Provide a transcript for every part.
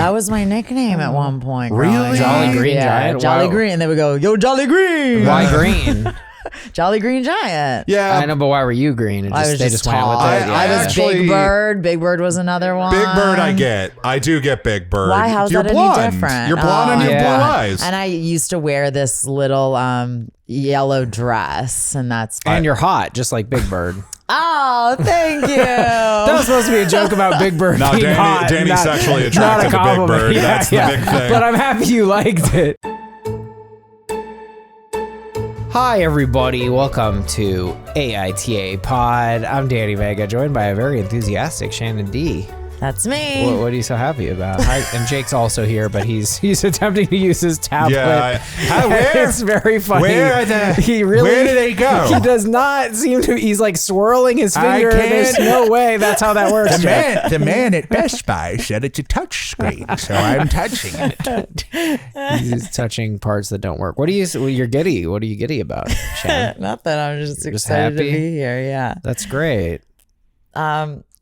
That was my nickname at one point. Really? Jolly Green Giant? Jolly Wow. Green. And they would go, yo, Jolly Green. Why green? Jolly Green Giant. Yeah. I know, but why were you green? I was They just went tall. with it. I was actually- Big Bird. Big Bird was another one. Big Bird, I get. I do get Big Bird. Why? How's You're that blonde. any different? You're blonde and you have blue Yeah. eyes. And I used to wear this little yellow dress, and that's. And you're hot, just like Big Bird. Oh, thank you. That was supposed to be a joke about Big Bird No, being hot. Danny's not- sexually not attracted a to Big compliment. Bird. That's the big thing. But I'm happy you liked it. Hi, everybody. Welcome to AITA Pod. I'm Danny Vega, joined by a very enthusiastic Shannon D. That's me. What are you so happy about? And Jake's also here, but he's attempting to use his tablet. Yeah, where? It's very funny. Where do they go? He does not seem to. He's like swirling his finger. There's no way that's how that works. The man at Best Buy said it's a touch screen, so I'm touching it. He's touching parts that don't work. You're giddy. What are you giddy about, Shannon? Nothing. I'm just excited to happy? be here. Yeah. That's great.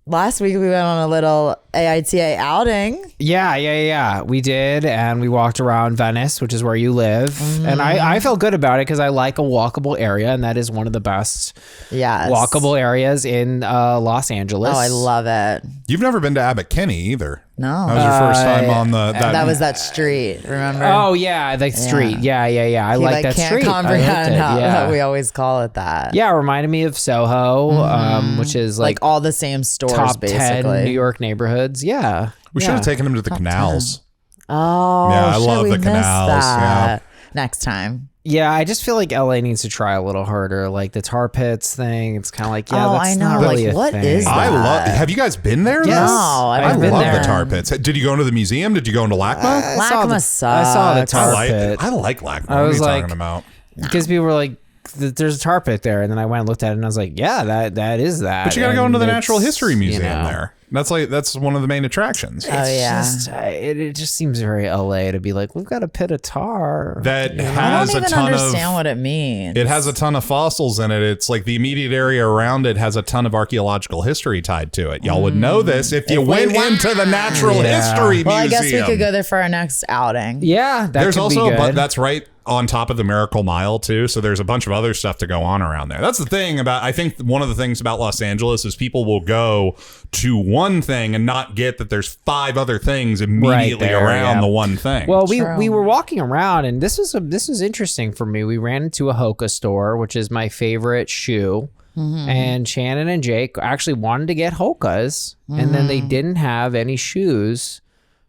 Last week we went on a little AITA outing. Yeah. We did, and we walked around Venice, which is where you live. And I felt good about it because I like a walkable area, and that is one of the best walkable areas in Los Angeles. Oh, I love it. You've never been to Abbot Kinney either. No. That was your first time on That was that street, remember? Oh, yeah, the street. Yeah. I He like that can't street. comprehend I how we always call it that. Yeah, it reminded me of Soho, which is Like all the same stores, top basically. 10 New York neighborhoods. Yeah. We should have taken him to the canals. Oh, Yeah, I shit, love we the missed canals, that. Next time. Yeah, I just feel like LA needs to try a little harder. Like the tar pits thing, it's kind of like, Oh, that's I know. not really Like, a what thing. is that? I love. Have you guys been there? Yes. No, I I've been love there. the tar pits. Did you go into the museum? Did you go into LACMA? I saw the sucks. tar I pit. like LACMA. I What are was you like- talking about? Because people were like, there's a tar pit there. And then I went and looked at it and I was like, yeah, that is that. But you got to go And into the it's, Natural History Museum you know, there. That's one of the main attractions. Oh, yeah. It just seems very LA to be like, we've got a pit of tar. That I has don't a even ton understand of. what it means. It has a ton of fossils in it. It's like the immediate area around it has a ton of archaeological history tied to it. Y'all would know this if you went into the Natural History Well, I Museum. guess we could go there for our next outing. Yeah, that There's could also be good. that's right on top of the Miracle Mile too, so there's a bunch of other stuff to go on around there. That's the thing about, I think one of the things about Los Angeles is people will go to one thing and not get that there's 5 other things immediately there, around yeah. the one thing. Well, True. we were walking around, and this was interesting for me. We ran into a Hoka store, which is my favorite shoe. And Shannon and Jake actually wanted to get Hokas, and then they didn't have any shoes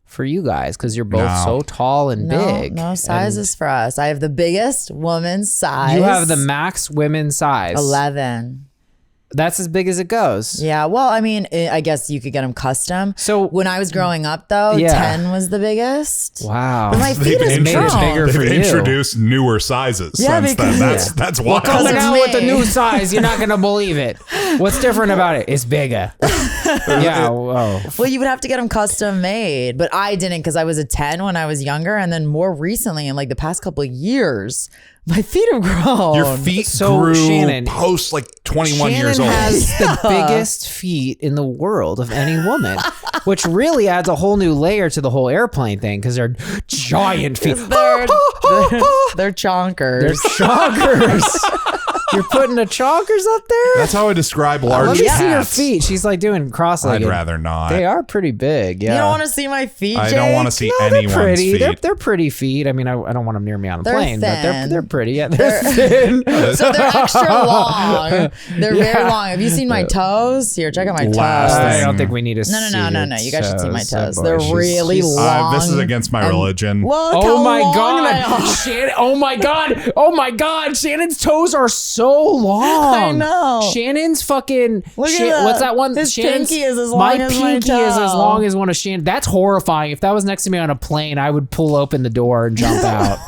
for you guys because you're both so tall and big. No sizes for us. I have the biggest woman's size. You have the max women's size. 11. That's as big as it goes. Yeah, well, I mean, I guess you could get them custom. So when I was growing up, though, Yeah. 10 was the biggest. Wow. But my feet They've is made it grown. bigger for They've you. introduced newer sizes Yeah, since because- then. That's wild. Coming of out me. with the new size, you're not gonna believe it. What's different about it? It's bigger. Yeah. Whoa. Well, you would have to get them custom made, but I didn't because I was a 10 when I was younger, and then more recently, in like the past couple of years, my feet have grown. Your feet So, grew Shannon- post like 21 Shannon years old. has the biggest feet in the world of any woman, which really adds a whole new layer to the whole airplane thing because they're giant feet. They're chonkers. They're chonkers. You're putting the chonkers up there? That's how I describe large Let me see your cats. feet. She's like doing cross-legged. I'd rather not. They are pretty big. Yeah. You don't want to see my feet, I Jake? don't want to see No, they're anyone's pretty. feet. They're pretty feet. I mean, I don't want them near me on a They're plane, but thin. they're pretty. Yeah, they're thin. So they're extra long. They're very Yeah. long. Have you seen my toes? Here, check out my toes. Last I thing. don't think we need to. No. You guys should see my toes. Boy, They're she's- really she's- long. This is against my religion. Look Oh how my long they god, are. Shannon! Oh my god! Oh my god! Shannon's toes are so long. I know. Shannon's fucking. Look at that. What's that one? His Shannon's, pinky is as long my as my pinky is as toe. long as one of Shannon. That's horrifying. If that was next to me on a plane, I would pull open the door and jump out.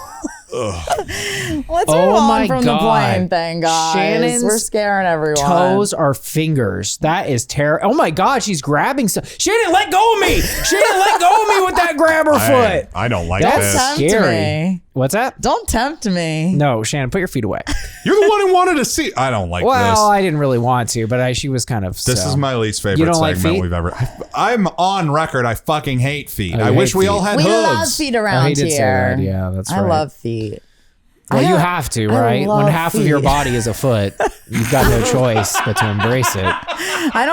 Let's Oh move my on from God. the plane thing, guys. Shannon's We're scaring everyone. Toes are fingers. That is terrible. Oh my god, she's grabbing stuff. Shannon, let go of me! Shannon, let go of me with that grabber a foot. I don't like That's this. scary. me. What's that? Don't tempt me. No, Shannon, put your feet away. You're the one who wanted to see. I don't like Well, this. I didn't really want to, but she was kind of. This is my least favorite don't like segment feet? we've ever. I'm on record. I fucking hate feet. Oh, you I wish hate we all feet. had We love hooves. feet Oh, around he did say here. that. Yeah, that's right. I love feet. Well, I you have- have to, I right? When love half of your feet. body is a foot, you've got no choice but to embrace it. I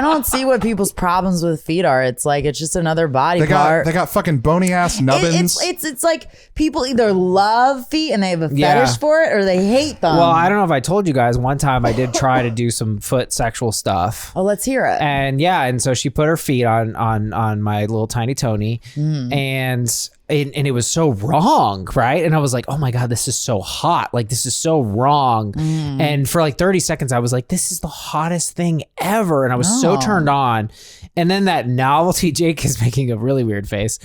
don't see what people's problems with feet are. It's like it's just another body They part. got fucking bony ass nubbins. It's like people either love feet and they have a Yeah. fetish for it, or they hate them. Well, I don't know if I told you guys. One time I did try to do some foot sexual stuff. Oh, let's hear it. And yeah, and so she put her feet on my little tiny Tony, and it was so wrong, right? And I was like, oh my God, this is so hot. Like, this is so wrong. And for like 30 seconds, I was like, this is the hottest thing ever. And I was so turned on. And then that novelty, Jake is making a really weird face.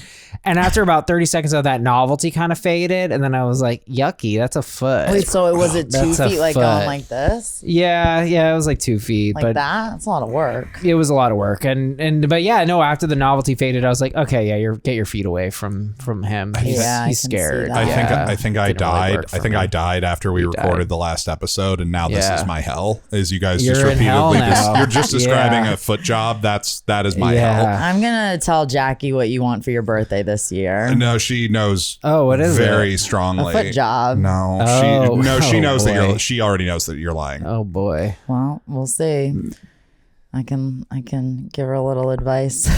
And after about 30 seconds of that novelty kind of faded. And then I was like, yucky, that's a foot. Wait, so it was it 2 That's a feet, like foot. going like this, Yeah, it was like 2 feet. like but that? That's a lot of work. it was a lot of work. But yeah, no, after the novelty faded, I was like, okay, yeah, get your feet away from him. He's, Yeah, I he's can see scared. that. I Yeah. think I Didn't really died. work I for think me. I died after we recorded died. the last episode, and now this Yeah. is my hell. As you guys You're just in hell repeatedly, now. you're just describing Yeah. a foot job. That is my Yeah. hell. I'm gonna tell Jackie what you want for your birthday this year. No, she knows. Oh, what is very it? strongly. A foot job. No, Oh, she knows that boy. she already knows that you're lying. Oh boy. Well, we'll see. I can give her a little advice.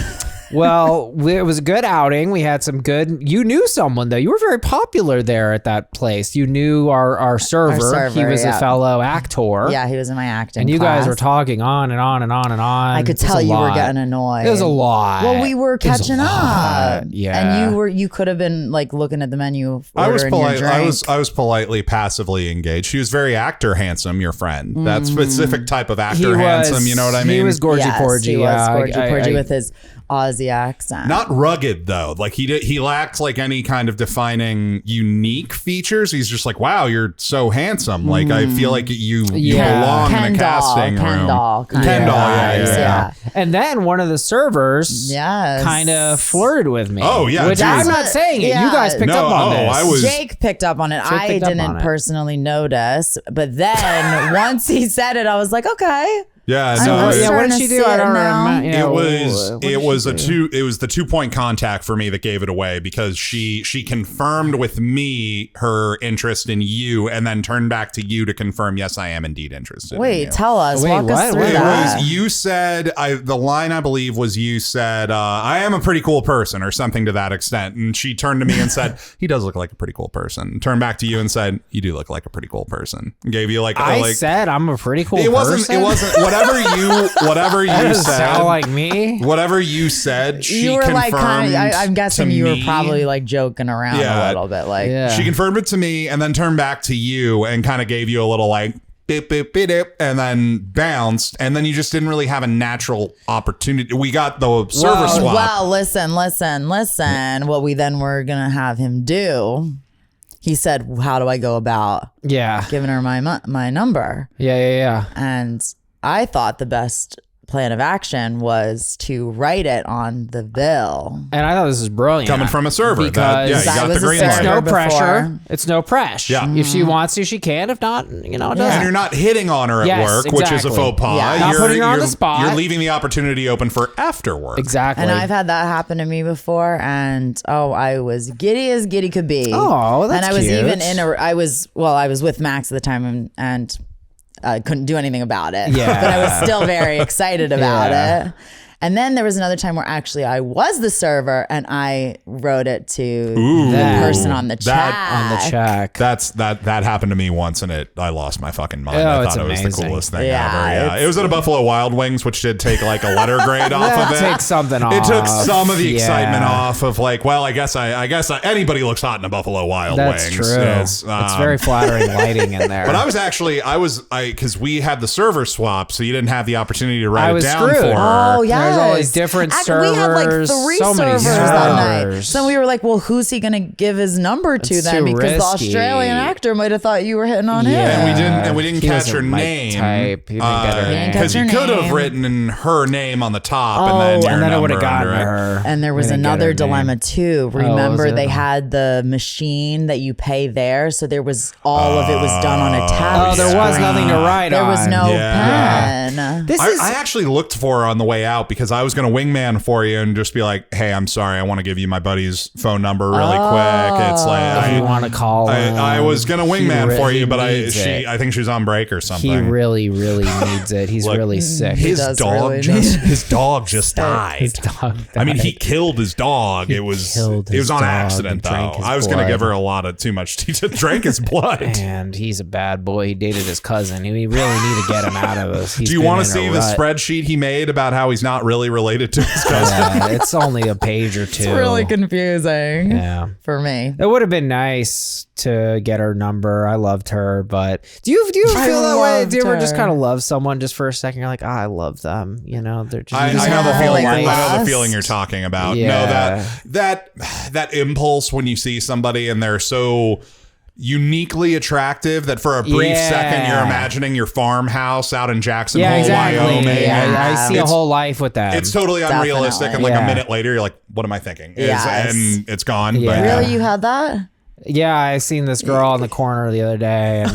Well, it was a good outing. We had some good. You knew someone though. You were very popular there at that place. You knew our server. He was a yeah. fellow actor. Yeah, he was in my acting And you class. guys were talking on and on and on and on. I could It was tell a you were lot. getting annoyed. It was a lot. Well, we were It was a catching lot. up. Yeah. And you could have been like looking at the menu, I was ordering your polite. drink. I was politely, passively engaged. She was very actor handsome. Your friend, that specific type of actor handsome. You know what I mean? He was gorgy Yes, porgy. he was Yeah, gorgy I- porgy I- with his Aussie accent. Not rugged though. Like he lacked like any kind of defining unique features. He's just like, wow, you're so handsome. Like I feel like you Yeah. belong Ken in a doll, casting Ken room. doll kind Ken of doll, vibes, yeah. And then one of the servers Yes. kind of flirted with me. Oh, yeah, Which dude. I'm not saying it. You Yeah. guys picked No, up on oh, this. I was- Jake picked up on it. I picked up on didn't it. personally notice, but then once he said it, I was like, okay. Yeah, I'm no, really it- yeah, what starting did to she see do? I it don't now. remember. it was the 2-point contact for me that gave it away because she confirmed with me her interest in you and then turned back to you to confirm, yes, I am indeed interested in Wait, you. tell us. Wait, Walk us what? through Wait, It that. was you said the line I believe was you said I am a pretty cool person or something to that extent, and she turned to me and said he does look like a pretty cool person. Turned back to you and said you do look like a pretty cool person. And gave you like I like said I'm a pretty cool it wasn't person. it wasn't whatever you That doesn't said sound like me. whatever you said. She You were like confirmed kind of. I'm guessing to you were me. probably like joking around Yeah. a little bit, like. Yeah. She confirmed it to me and then turned back to you and kind of gave you a little like beep, beep, beep, beep, and then bounced, and then you just didn't really have a natural opportunity. We got the server swap. Well, listen. What we then were gonna have him do. He said, "How do I go about Yeah. giving her my number?" Yeah. And I thought the best plan of action was to write it on the bill. And I thought this was brilliant. Coming from a server. Because You I got the was a green server. light. no before. pressure. It's no pressure. Yeah. If she wants to, she can. If not, it And doesn't. you're not hitting on her at Yes, work, which is a exactly. faux pas. Yeah. Not You're, putting her on you're- the spot. You're leaving the opportunity open for after work. Exactly. And I've had that happen to me before, and I was giddy as giddy could be. Oh, that's And I was cute. even I was with Max at the time, and I couldn't do anything about it. Yeah. But I was still very excited about Yeah. it. And then there was another time where actually I was the server and I wrote it to the That- person on the chat. on the check. That happened to me once, and I lost my fucking mind. Oh, I it's thought it was the amazing. coolest thing Yeah, ever. Yeah, it's- it was at a Buffalo Wild Wings, which did take like a letter grade off of it. Take something off. It took some of the excitement Yeah. off of like, well, I guess anybody looks hot in a Buffalo Wild That's Wings. true. It's, It's very flattering lighting in there. But because we had the server swap, so you didn't have the opportunity to write I it was down screwed. for her. Oh, yeah. there's all these different servers. We had like 3 so many servers that night. servers. So we were like, well, who's he gonna give his number to then? too Because the risky. Australian actor might have thought you were hitting on him. And we didn't He catch doesn't her like name. type. He didn't get her name. Because he Catch her could have name. written her name on the top, Oh, and then And then it would have gotten gotten her. And there was We didn't get another her name. dilemma too. was Remember, it? they had the machine that you pay there, so there was all of it was done on a tab. Oh, there was screen. nothing to write There on. was no Yeah. pen. This is I actually looked for her on the way out because I was going to wingman for you and just be like, hey, I'm sorry. I want to give you my buddy's phone number really quick. It's like, if you want to call him. I was going to wingman for he you, but needs it. I think she was on break or something. He really, really needs it. He's Look, really sick. He His does dog really just need- his dog just died. His dog I mean, he died. killed his dog. It was killed it his was on dog accident and though. drank his I was going to blood. give her a lot of too much. He just drank his blood. And he's a bad boy. He dated his cousin. We really need to get him out of us. Do you want to see the spreadsheet he made about how he's not really related to his cousin? Yeah, it's only a page or two. It's really confusing Yeah. for me. It would have been nice to get her number. I loved her, but do you ever I feel that way? loved Do you ever just her. kind of love someone just for a second? You're like, I love them. You know, they're just. I you just know have the a whole feeling. I life. know the lust. feeling you're talking about. Yeah. No, that impulse when you see somebody and they're so uniquely attractive that for a brief Yeah. second you're imagining your farmhouse out in Jacksonville, Yeah, exactly. Wyoming. Yeah. I see a It's- whole life with that. It's totally unrealistic, and like Yeah. a minute later, you're like, "What am I thinking?" Yes. And it's gone. Yeah. But Really, you had that? Yeah, I seen this girl in the corner the other day, and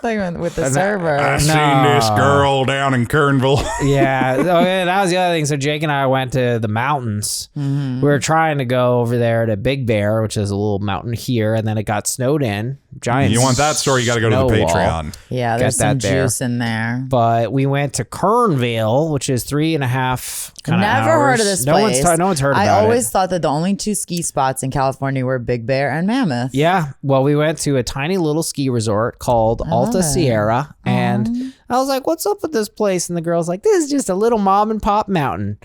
Like with the I server. seen this girl down in Kernville. yeah, that was the other thing. So Jake and I went to the mountains. We were trying to go over there to Big Bear, which is a little mountain here, and then it got snowed in. Giant. You want that story? You got to go to the snow wall. Patreon. Yeah, Get there's some that there. juice in there. But we went to Kernville, which is 3.5 kind of Never hours. heard of this no place. no one's heard about I always it. thought that the only 2 ski spots in California were Big Bear and Mammoth. Yeah, well, we went to a tiny little ski resort called Alta Sierra, and I was like, "What's up with this place?" And the girl's like, "This is just a little mom and pop mountain."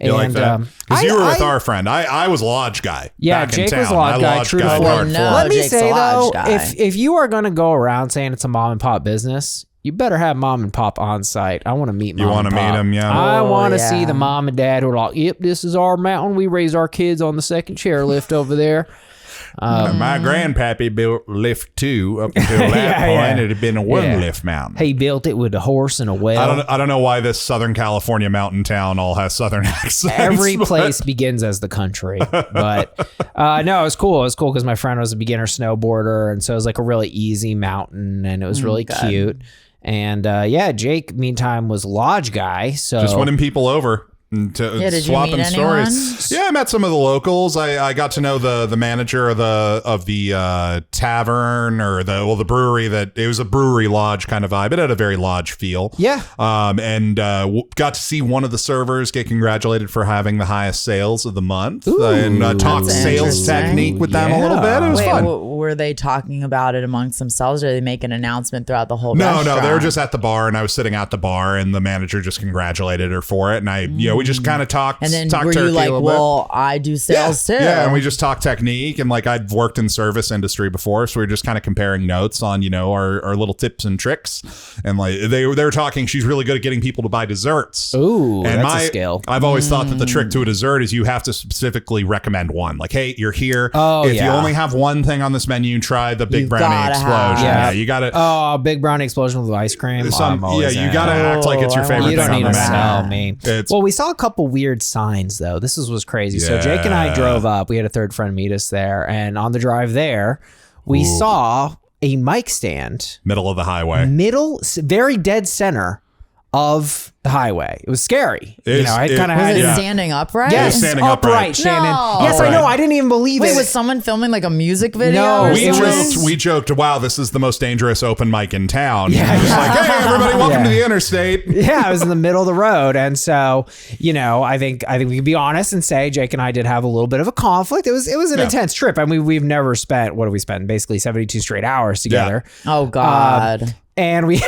You like that? Because you were with I- our friend. I was lodge guy. Yeah, back Jake in was town. lodge I guy, lodge true to guy form. hardcore. No. Let me Jake's say a lodge though, guy. if you are gonna go around saying it's a mom and pop business, you better have mom and pop on site. I want to meet. You want wanna to meet 'em, yeah. I Oh, want to yeah. see the mom and dad who are like, "Yep, this is our mountain. We raise our kids on the second chairlift over there." My grandpappy built lift 2 up until that Yeah, point. yeah. It had been a one Yeah. lift mountain. He built it with a horse and a well. I don't know why this Southern California mountain town all has Southern accents. Every but- place begins as the country, but no, it was cool. It was cool because my friend was a beginner snowboarder, and so it was like a really easy mountain, and it was really cute. And yeah, Jake, meantime, was lodge guy. So Just winning people over. To Yeah, did you swapping meet stories. Yeah, I met some of the locals. I got to know the manager of the tavern or the brewery. That it was a brewery lodge kind of vibe. It had a very lodge feel. Yeah. And got to see one of the servers get congratulated for having the highest sales of the month, and talk That's sales interesting. technique with them a little Yeah. bit. It was Wait, fun. were they talking about it amongst themselves, or did they make an announcement throughout the whole No, restaurant? they were just at the bar, and I was sitting at the bar, and the manager just congratulated her for it, and we just kind of talked. And then talked were turkey you like, a little bit. well, I do sales too? Yeah, and we just talked technique, and like I'd worked in service industry before, so we were just kind of comparing notes on our little tips and tricks, and like they were talking. She's really good at getting people to buy desserts. Ooh, and that's a skill. I've always thought that the trick to a dessert is you have to specifically recommend one. Like, hey, you're here. Oh, if you yeah. only have one thing on this menu, try the big You've brownie gotta explosion. have- Yeah, you got to. Oh, big brownie explosion with ice cream. Some, I'm always you in. got to act like it's your I favorite want You thing don't on need the to menu. sell me. It's- Well, we saw a couple weird signs though. This was crazy. So Jake and I Yeah. drove up. We had a third friend meet us there, and on the drive there, we saw a mic stand, Middle of the highway. very dead center of the highway. It was scary. It's- I it- kind of Was had it Yeah. standing upright? Yes, It was standing upright, upright. Shannon. No. Yes, I Upright. know. I didn't even believe Wait, it. was someone filming like a music video? No, or it was- We joked, wow, this is the most dangerous open mic in town. Yeah, Just yeah. like, hey, everybody, welcome Yeah. to the interstate. Yeah, I was in the middle of the road, and so I think we can be honest and say Jake and I did have a little bit of a conflict. It was an intense trip. I mean, we've never spent, what have we spent? Basically 72 straight hours together. Oh God. And we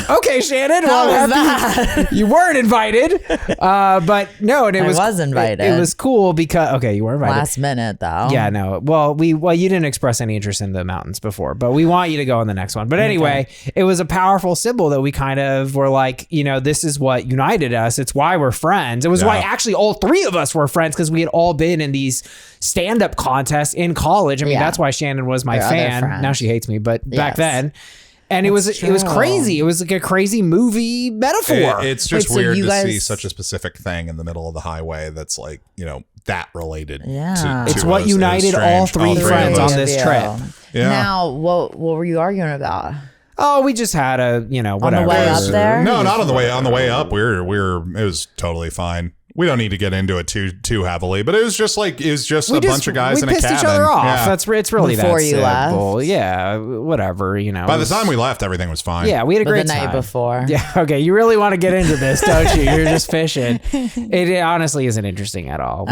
Okay, Shannon. How Well, was that? you weren't invited. But no, and it I was invited. It was cool because you were invited. Last minute though. Yeah, no. Well, you didn't express any interest in the mountains before, but we want you to go on the next one. But anyway, it was a powerful symbol that we kind of were like, this is what united us. It's why we're friends. It was why actually all three of us were friends, because we had all been in these stand-up contests in college. I mean, that's why Shannon was my fan. Now she hates me, but back then. And it was crazy. It was like a crazy movie metaphor. It's just weird to see such a specific thing in the middle of the highway that's like, that related. Yeah. It's what united all three friends on this trip. Yeah. Now, what were you arguing about? Oh, we just had a, whatever. On the way up there? No, not on the way. On the way up, it was totally fine. We don't need to get into it too heavily, but it was just a bunch of guys in a cabin. We pissed each other off. Yeah. It's really before that you simple. left. Yeah, whatever. By the time we left, everything was fine. Yeah, we had a great time. The night before. Yeah. Okay. You really want to get into this, don't you? You're just fishing. It honestly isn't interesting at all.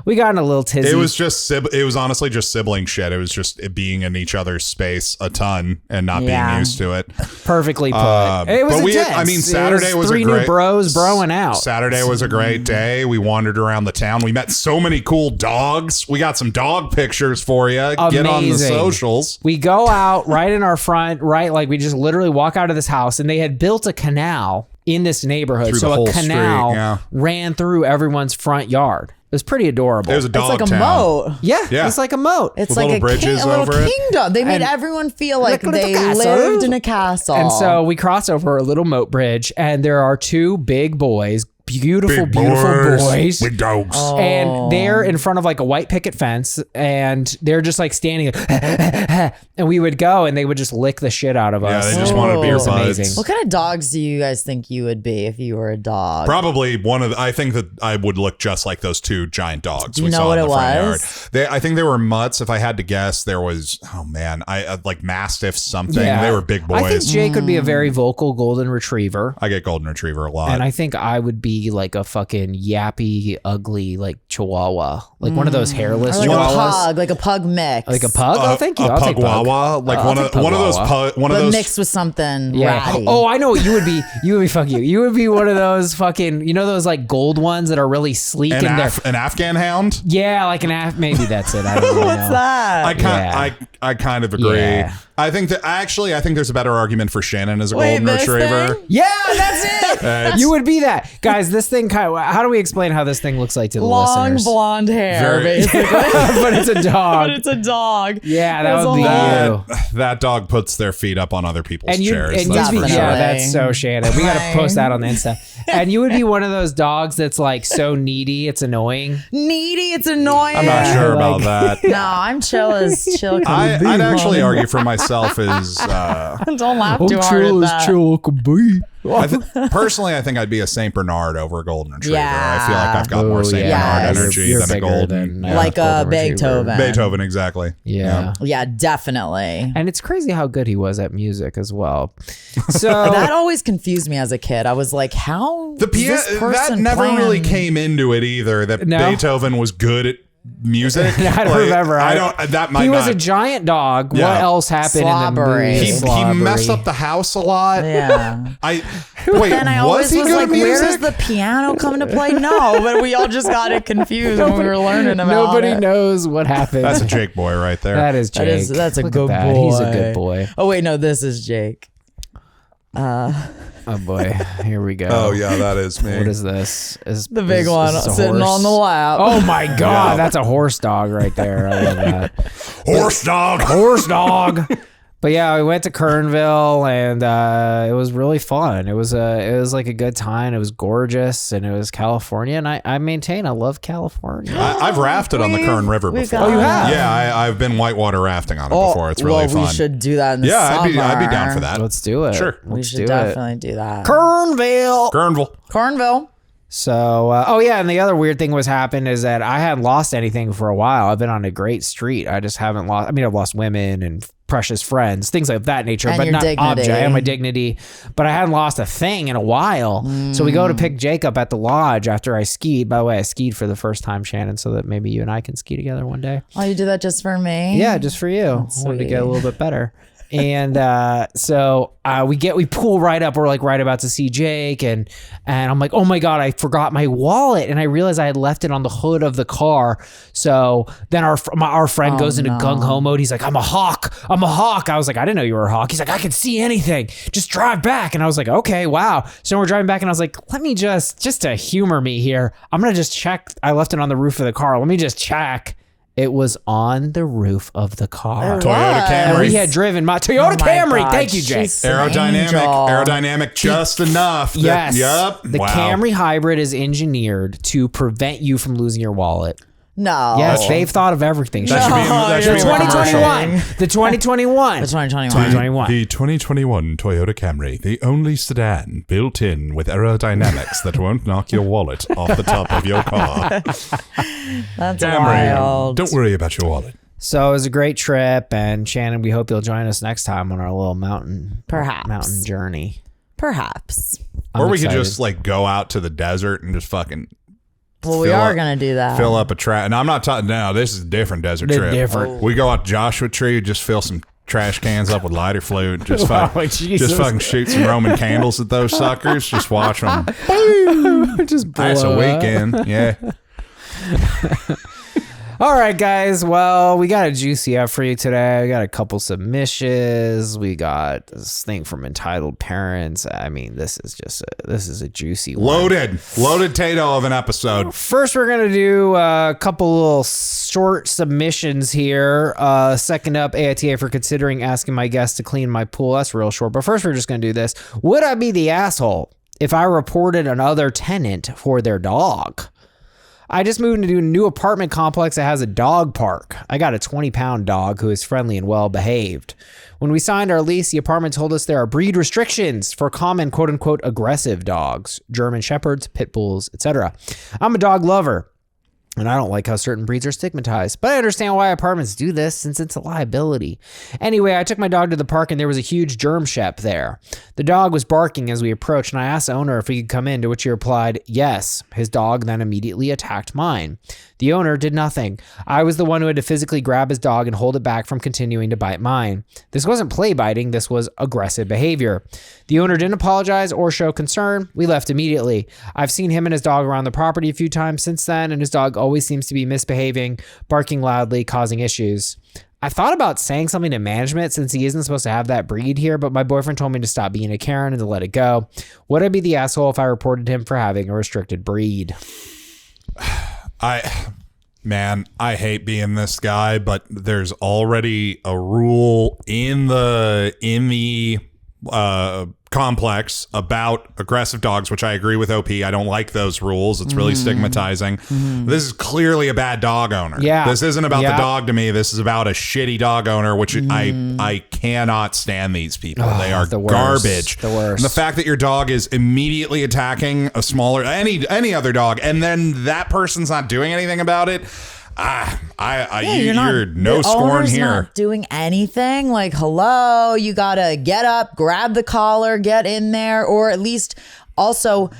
We got in a little tizzy. It was honestly just sibling shit. It was just it being in each other's space a ton and not being used to it. Perfectly put. It was intense. Saturday was three new bros broing out. Saturday was a great day. We wandered around the town. We met so many cool dogs. We got some dog pictures for you. Amazing. Get on the socials. We go out right in our front, right? Like we just literally walk out of this house, and they had built a canal in this neighborhood. So a canal ran through everyone's front yard. It was pretty adorable. It was a dog It's like town. a moat. Yeah, it's like a moat. It's with like little bridges a little over it. kingdom. They made everyone feel like they lived in a castle. And so we cross over a little moat bridge, and there are two big boys. Beautiful boys. Big dogs. And they're in front of like a white picket fence, and they're just like standing and we would go and they would just lick the shit out of us. Yeah, they just wanted beer buds. Amazing. What kind of dogs do you guys think you would be if you were a dog? Probably I think that I would look just like those two giant dogs. Do you know what it was? I think they were mutts. If I had to guess, there was, like mastiffs something. Yeah. They were big boys. I think Jake would be a very vocal golden retriever. I get golden retriever a lot. And I think I would be like a fucking yappy, ugly, like chihuahua. Like one of those hairless chihuahuas. Like a pug mix. Like a pug? Oh, thank you. A pug wawa? Like one of those mixed with something ratty. Oh, I know what you would be. You would be fuck you. You would be one of those fucking, those like gold ones that are really sleek and an Afghan hound? Yeah, like maybe that's it. I don't really What's know. that? I kind of agree. Yeah. I think there's a better argument for Shannon as a golden retriever. Thing? Yeah, that's it. You would be that. Guys, this thing how do we explain how this thing looks like to the listeners? Long blonde hair, basically. But it's a dog. But it's a dog. Yeah, that would be you. That dog puts their feet up on other people's chairs. That's so Shannon. We got to post that on the Insta. And you would be one of those dogs that's like so needy, it's annoying. Needy, it's annoying. I'm not sure about that. No, I'm chill as chill. I'd actually argue for myself as don't laugh too hard at that. Chill could be. Personally, I think I'd be a Saint Bernard over a golden retriever. Yeah. I feel like I've got more Saint Bernard energy than a golden. Like a Beethoven. Beethoven, exactly. Yeah, definitely. And it's crazy how good he was at music as well. So that always confused me as a kid. I was like, how the that never really came into it either. That Beethoven was good at music. I don't remember. He was a giant dog. Yeah. What else happened Slobbery. in the movie? He messed up the house a lot. Yeah. Then I always was like, where does the piano come into play? No, but we all just got it confused when we were learning about Nobody knows what happened. That's a Jake boy right there. That is Jake. That's a good boy. He's a good boy. Oh wait, no, this is Jake. Oh boy, here we go. Oh yeah, that is me. What is this? The big one sitting on the lap. Oh my god, that's a horse dog right there. I love that. Horse dog. But yeah, we went to Kernville, and it was really fun. It was like a good time. It was gorgeous, and it was California. And I maintain I love California. I've rafted on the Kern River before. Oh, you have? Yeah, I've been whitewater rafting on it before. It's really fun. We should do that in the summer. I'd be down for that. Let's do it. Sure, we should definitely do that. Kernville. So, and the other weird thing happened is that I hadn't lost anything for a while. I've been on a great streak. I just haven't lost. I mean, I've lost women and precious friends, things of that nature, and but not dignity. Object and my dignity. But I hadn't lost a thing in a while. So we go to pick Jake up at the lodge after I skied. By the way, I skied for the first time, Shannon, so that maybe you and I can ski together one day. Oh, you do that just for me? Yeah, just for you. I wanted to get a little bit better. And so we pull right up. We're like right about to see Jake, and I'm like, oh my God, I forgot my wallet, and I realized I had left it on the hood of the car. So then our friend goes into gung ho mode. He's like, I'm a hawk. I was like, I didn't know you were a hawk. He's like, I can see anything. Just drive back. And I was like, okay, wow. So we're driving back, and I was like, let me just to humor me here, I'm gonna just check. I left it on the roof of the car. Let me just check. It was on the roof of the car. Toyota Camry. We had driven my Toyota Camry. God, Thank you, Jake. Aerodynamic just enough. Yes. Yep. The Camry hybrid is engineered to prevent you from losing your wallet. No. Yes, they've thought of everything. That should be in the commercial. The 2021. The 2021. The 2021 Toyota Camry, the only sedan built in with aerodynamics that won't knock your wallet off the top of your car. That's Camry, wild. don't worry about your wallet. So it was a great trip, and Shannon, we hope you'll join us next time on our little mountain journey. Perhaps. Or we could just like go out to the desert and just fucking. Well, we are going to do that. Fill up a trash. And I'm not talking now. This is a different desert They're trip. different. We go out to Joshua Tree, just fill some trash cans up with lighter fluid. Just fucking shoot some Roman candles at those suckers. Just watch them. Just blow That's a up. weekend. Yeah. All right, guys. Well, we got a juicy up for you today. We got a couple submissions. We got this thing from Entitled Parents. I mean, this is a juicy one. Loaded tato of an episode. First, we're going to do a couple little short submissions here. Second up, AITA for considering asking my guests to clean my pool. That's real short. But first, we're just going to do this. Would I be the asshole if I reported another tenant for their dog? I just moved into a new apartment complex that has a dog park. I got a 20-pound dog who is friendly and well-behaved. When we signed our lease, the apartment told us there are breed restrictions for common quote-unquote aggressive dogs, German Shepherds, Pit Bulls, etc. I'm a dog lover, and I don't like how certain breeds are stigmatized, but I understand why apartments do this since it's a liability. Anyway, I took my dog to the park and there was a huge German Shep there. The dog was barking as we approached, and I asked the owner if he could come in, to which he replied, yes. His dog then immediately attacked mine. The owner did nothing. I was the one who had to physically grab his dog and hold it back from continuing to bite mine. This wasn't play biting, this was aggressive behavior. The owner didn't apologize or show concern. We left immediately. I've seen him and his dog around the property a few times since then, and his dog always seems to be misbehaving, barking loudly, causing issues. I thought about saying something to management since he isn't supposed to have that breed here, but my boyfriend told me to stop being a Karen and to let it go. Would I be the asshole if I reported him for having a restricted breed? I hate being this guy, but there's already a rule in the complex about aggressive dogs, which I agree with OP. I don't like those rules. It's really stigmatizing. This is clearly a bad dog owner. Yeah. This isn't about the dog to me. This is about a shitty dog owner, which I cannot stand these people. They are the worst. garbage. The worst. And the fact that your dog is immediately attacking a smaller, any other dog, and then that person's not doing anything about it. You're no scorn here. Not doing anything. Like, hello, you gotta get up, grab the collar, get in there, or at least also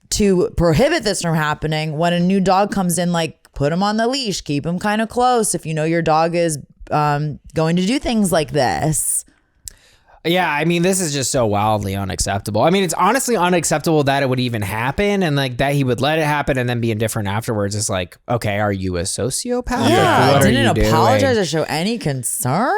to prohibit this from happening. When a new dog comes in, like, put him on the leash, keep him kind of close. If you know your dog is going to do things like this. Yeah, I mean, this is just so wildly unacceptable. I mean, it's honestly unacceptable that it would even happen, and like that he would let it happen and then be indifferent afterwards. It's like, okay, are you a sociopath? Yeah, what didn't apologize doing? or show any concern.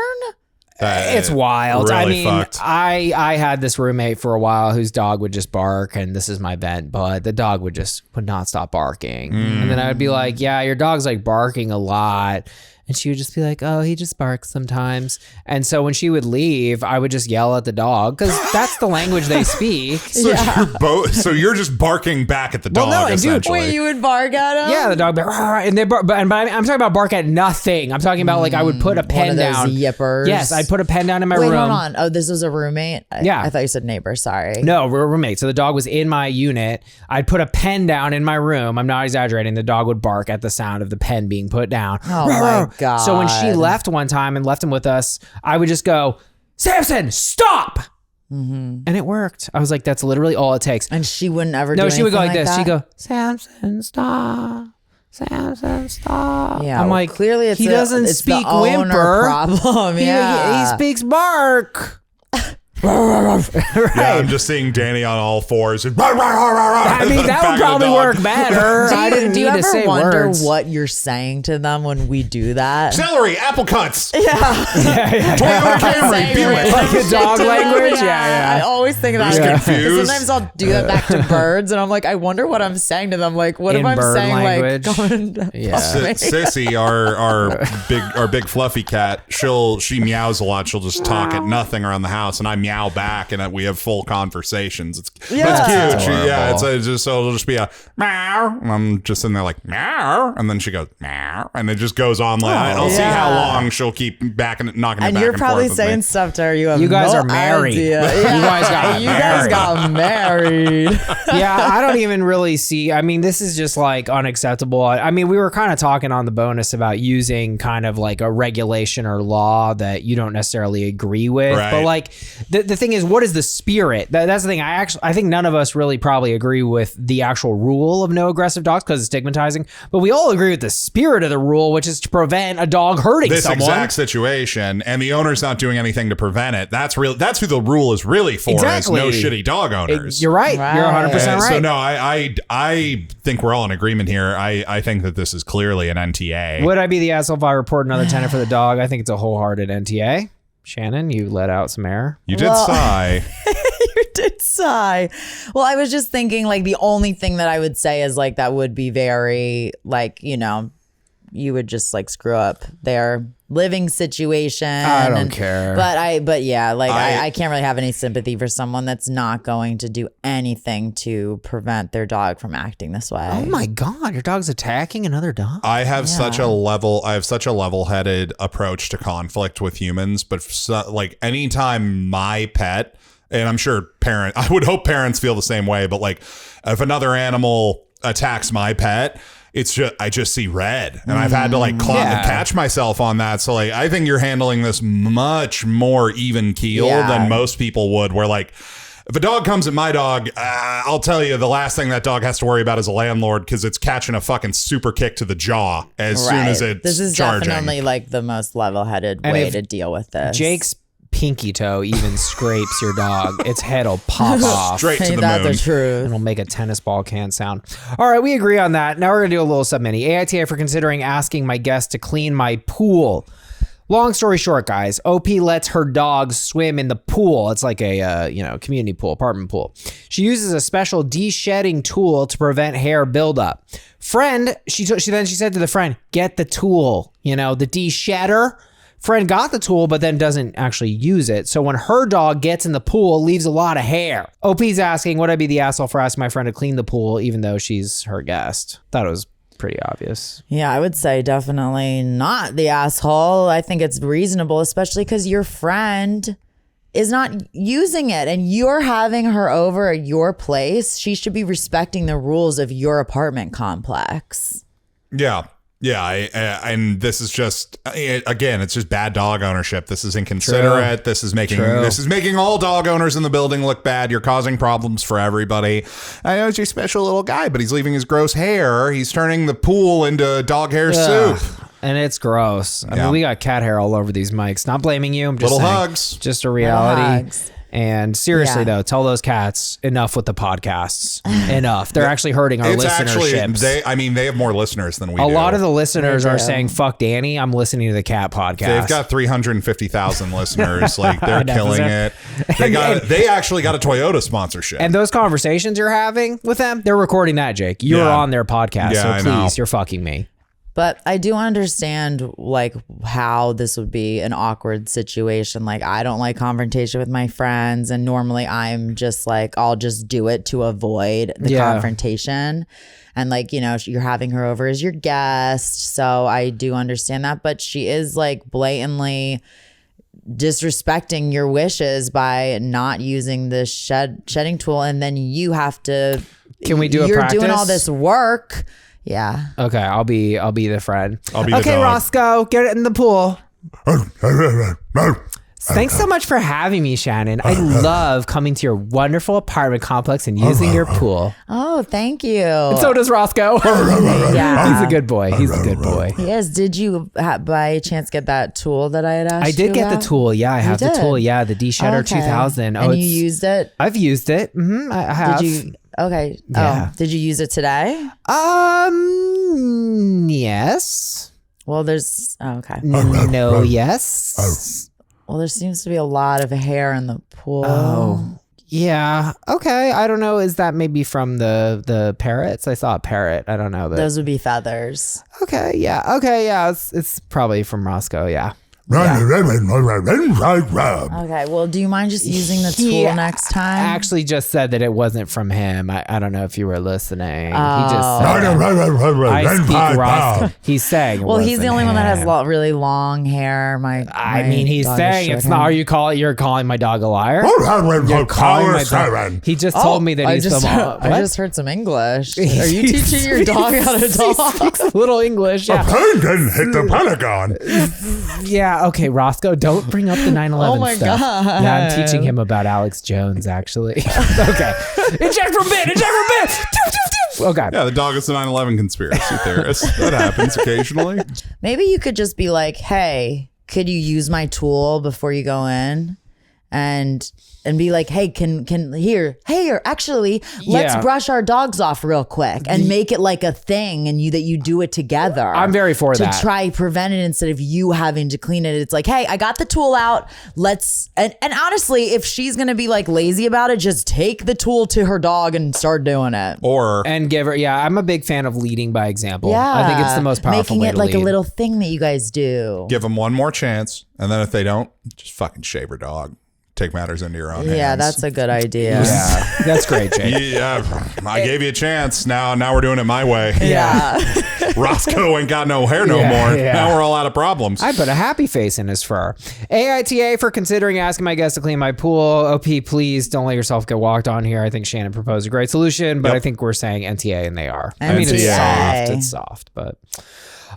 It's wild. Really I mean, fucked. I had this roommate for a while whose dog would just bark, and this is my vent, but the dog would not stop barking. And then I would be like, yeah, your dog's like barking a lot. And she would just be like, oh, he just barks sometimes. And so when she would leave, I would just yell at the dog because that's the language they speak. So you're just barking back at the dog, no, and dude, essentially. Wait, you would bark at him? Yeah, the dog, and they bark, but I'm talking about bark at nothing. I'm talking about like I would put a pen One of those down. yippers. Yes, I'd put a pen down in my Wait, room. hold on. Oh, this was a roommate? Yeah. I thought you said neighbor. Sorry. No, we're roommates. So the dog was in my unit. I'd put a pen down in my room. I'm not exaggerating. The dog would bark at the sound of the pen being put down. Oh my God. So when she left one time and left him with us, I would just go, Samson, stop. And it worked. I was like, that's literally all it takes. And she wouldn't ever do No, anything she would go like that? this. She'd go, Samson, stop. Samson, stop. Yeah, I'm well, like, clearly he doesn't it's speak the owner whimper. problem. He speaks bark. Yeah, I'm just seeing Danny on all fours. I mean, that would probably work better. I didn't do you need to ever say wonder words. what you're saying to them when we do that? Celery, apple cuts. Yeah. Toyota Camry, beer. Like a dog language? Yeah. I always think of that. Just Because confused. sometimes I'll do that back to birds, and I'm like, I wonder what I'm saying to them. Like, what In if I'm bird saying language. like, going, Yeah. Sissy, our big fluffy cat, she meows a lot. She'll just talk at nothing around the house, and I meow back, and we have full conversations. It's cute. That's It'll just be a meow, and I'm just in there like meow, and then she goes meow, and it just goes on. Like I'll see how long she'll keep knocking it back and and you're forth probably with saying me. stuff to her. You guys no are married. idea. You guys got married. Yeah, I don't even really see. I mean, this is just like unacceptable. I mean, we were kind of talking on the bonus about using kind of like a regulation or law that you don't necessarily agree with. Right. But like the thing is, what is the spirit? That's the thing. I think none of us really probably agree with the actual rule of no aggressive dogs because it's stigmatizing. But we all agree with the spirit of the rule, which is to prevent a dog hurting This someone. exact situation, and the owner's not doing anything to prevent it. That's real. That's who the rule is really for. Exactly. Is no shitty dog owners. You're right. You're 100% right. So no, I think we're all in agreement here. I think that this is clearly an NTA. Would I be the asshole if I report another tenant for the dog? I think it's a wholehearted NTA. Shannon, you let out some air. You did sigh. You did sigh. Well, I was just thinking like the only thing that I would say is like that would be very like, you would just like screw up their living situation. I don't care. But yeah, like I can't really have any sympathy for someone that's not going to do anything to prevent their dog from acting this way. Oh my God, your dog's attacking another dog? I have such a level-headed approach to conflict with humans, but like anytime my pet, and I'm sure I would hope parents feel the same way, but like if another animal attacks my pet, I just see red, and I've had to like catch myself on that. So like, I think you're handling this much more even keel than most people would. Where like, if a dog comes at my dog, I'll tell you the last thing that dog has to worry about is a landlord because it's catching a fucking super kick to the jaw as soon as it's This is charging. definitely like the most level-headed way to deal with this. Jake's pinky toe even scrapes your dog, its head will pop off. Straight to Ain't the that moon. the truth? And it'll make a tennis ball can sound. All right, we agree on that. Now we're going to do a little sub-mini. AITA for considering asking my guest to clean my pool. Long story short, guys, OP lets her dogs swim in the pool. It's like a community pool, apartment pool. She uses a special de-shedding tool to prevent hair buildup. Friend, she said to the friend, get the tool, the de-shedder. Friend got the tool, but then doesn't actually use it. So when her dog gets in the pool, leaves a lot of hair. OP's asking, would I be the asshole for asking my friend to clean the pool, even though she's her guest? Thought it was pretty obvious. Yeah, I would say definitely not the asshole. I think it's reasonable, especially because your friend is not using it and you're having her over at your place. She should be respecting the rules of your apartment complex. Yeah. Yeah, and this is just again, it's just bad dog ownership. This is inconsiderate. True. This is making all dog owners in the building look bad. You're causing problems for everybody. I know he's your special little guy, but he's leaving his gross hair. He's turning the pool into dog hair soup. And it's gross. I mean, we got cat hair all over these mics. Not blaming you. I'm just Little saying, hugs. Just a reality. Hugs. And seriously, though, tell those cats enough with the podcasts. Enough. They're actually hurting our listenerships. They have more listeners than we do. A lot of the listeners are saying, fuck Danny, I'm listening to the cat podcast. They've got 350,000 listeners. Like, they're killing it. They actually got a Toyota sponsorship. And those conversations you're having with them, they're recording that, Jake. You're on their podcast, so please, you're fucking me. But I do understand like how this would be an awkward situation. Like I don't like confrontation with my friends, and normally I'm just like I'll just do it to avoid the confrontation. And like, you're having her over as your guest, so I do understand that. But she is like blatantly disrespecting your wishes by not using the shedding tool, and then you have to. Can we do a You're practice? doing all this work. Yeah. Okay, I'll be the friend. I'll be the okay, dog. Roscoe, get it in the pool. Thanks so much for having me, Shannon. I love coming to your wonderful apartment complex and using your pool. Oh, thank you. And so does Roscoe. Yeah. He's a good boy. He's a good boy. Yes. Did you by chance get that tool that I had asked I did you get about? the tool. Yeah, I have the did? tool. Yeah, the D-Shutter Okay. 2000. And you used it? I've used it. I have. Did you? Okay. Yeah. Oh, did you use it today? Yes. Well, there's. Oh, okay. No, yes. Well, there seems to be a lot of hair in the pool. Oh. Yeah. Okay. I don't know. Is that maybe from the parrots? I saw a parrot. I don't know. Those would be feathers. Okay. Yeah. Okay. Yeah. It's probably from Roscoe. Yeah. Okay. Well, do you mind just using the tool next time? Actually just said that it wasn't from him. I don't know if you were listening. He just said I speak Roscoe. He's saying it Well, he's the wasn't only one that has him. really long hair. I mean, he's dog is saying short it's hair. not. You're calling my dog a liar? You're calling my dog. He just told me that I he's just, from. I just heard some English. Are you teaching your dog how to He talk? speaks a little English. Yeah. Didn't hit the Pentagon. Yeah. Okay, Roscoe, don't bring up the 9/11 Oh my stuff. God. Yeah, I'm teaching him about Alex Jones, actually. Okay. Eject from bit. Okay. Yeah, the dog is the 9/11 conspiracy theorist. That happens occasionally. Maybe you could just be like, hey, could you use my tool before you go in? And be like, hey, can actually, let's Yeah. brush our dogs off real quick and make it like a thing and that you do it together. I'm very for that. To try prevent it instead of you having to clean it. It's like, hey, I got the tool out. And honestly, if she's gonna be like lazy about it, just take the tool to her dog and start doing it. Or And give her, yeah, I'm a big fan of leading by example. Yeah, I think it's the most powerful making way it to like lead. a little thing that you guys do. give them one more chance, and then if they don't, just fucking shave her dog. Take matters into your own hands. Yeah, that's a good idea. Yeah, that's great, Jake. Yeah, I gave you a chance. Now we're doing it my way. Yeah. Roscoe ain't got no hair no Yeah, more. yeah. Now we're all out of problems. I put a happy face in his fur. AITA for considering asking my guests to clean my pool. OP, please don't let yourself get walked on here. I think Shannon proposed a great solution, but Yep. I think we're saying NTA and they are. I mean, it's NTA. soft. It's soft, but...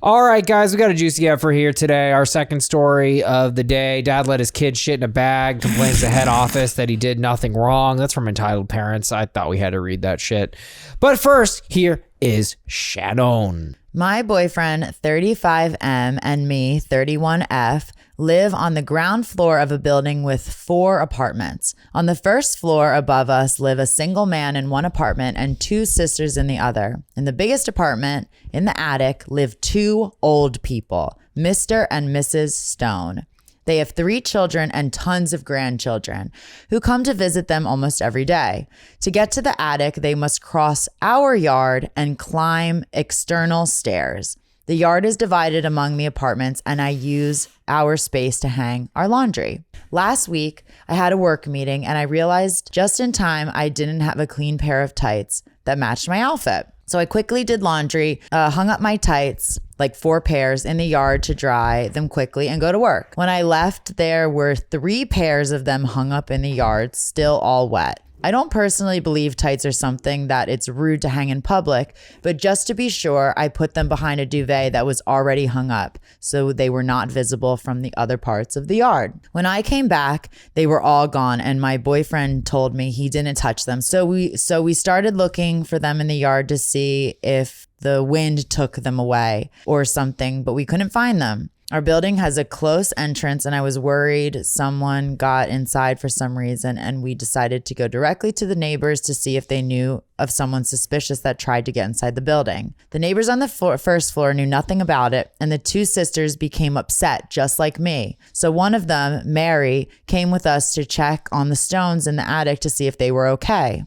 All right, guys, we got a juicy up for here today. Our second story of the day. Dad let his kid shit in a bag, complains to head office that he did nothing wrong. That's from Entitled Parents. I thought we had to read that shit. But first, here is Shannon. My boyfriend, 35M, and me, 31F, live on the ground floor of a building with 4 apartments. On the first floor above us live a single man in one apartment and 2 sisters in the other. In the biggest apartment, in the attic, live 2 old people, Mr. and Mrs. Stone. They have 3 children and tons of grandchildren who come to visit them almost every day. To get to the attic, they must cross our yard and climb external stairs. The yard is divided among the apartments, and I use our space to hang our laundry. Last week, I had a work meeting, and I realized just in time I didn't have a clean pair of tights that matched my outfit. So I quickly did laundry, hung up my tights, like 4 pairs, in the yard to dry them quickly and go to work. When I left, there were 3 pairs of them hung up in the yard, still all wet. I don't personally believe tights are something that it's rude to hang in public, but just to be sure, I put them behind a duvet that was already hung up, so they were not visible from the other parts of the yard. When I came back, they were all gone, and my boyfriend told me he didn't touch them. So we started looking for them in the yard to see if the wind took them away or something, but we couldn't find them. Our building has a close entrance, and I was worried someone got inside for some reason, and we decided to go directly to the neighbors to see if they knew of someone suspicious that tried to get inside the building. The neighbors on the first floor knew nothing about it, and the 2 sisters became upset, just like me. So one of them, Mary, came with us to check on the Stones in the attic to see if they were okay.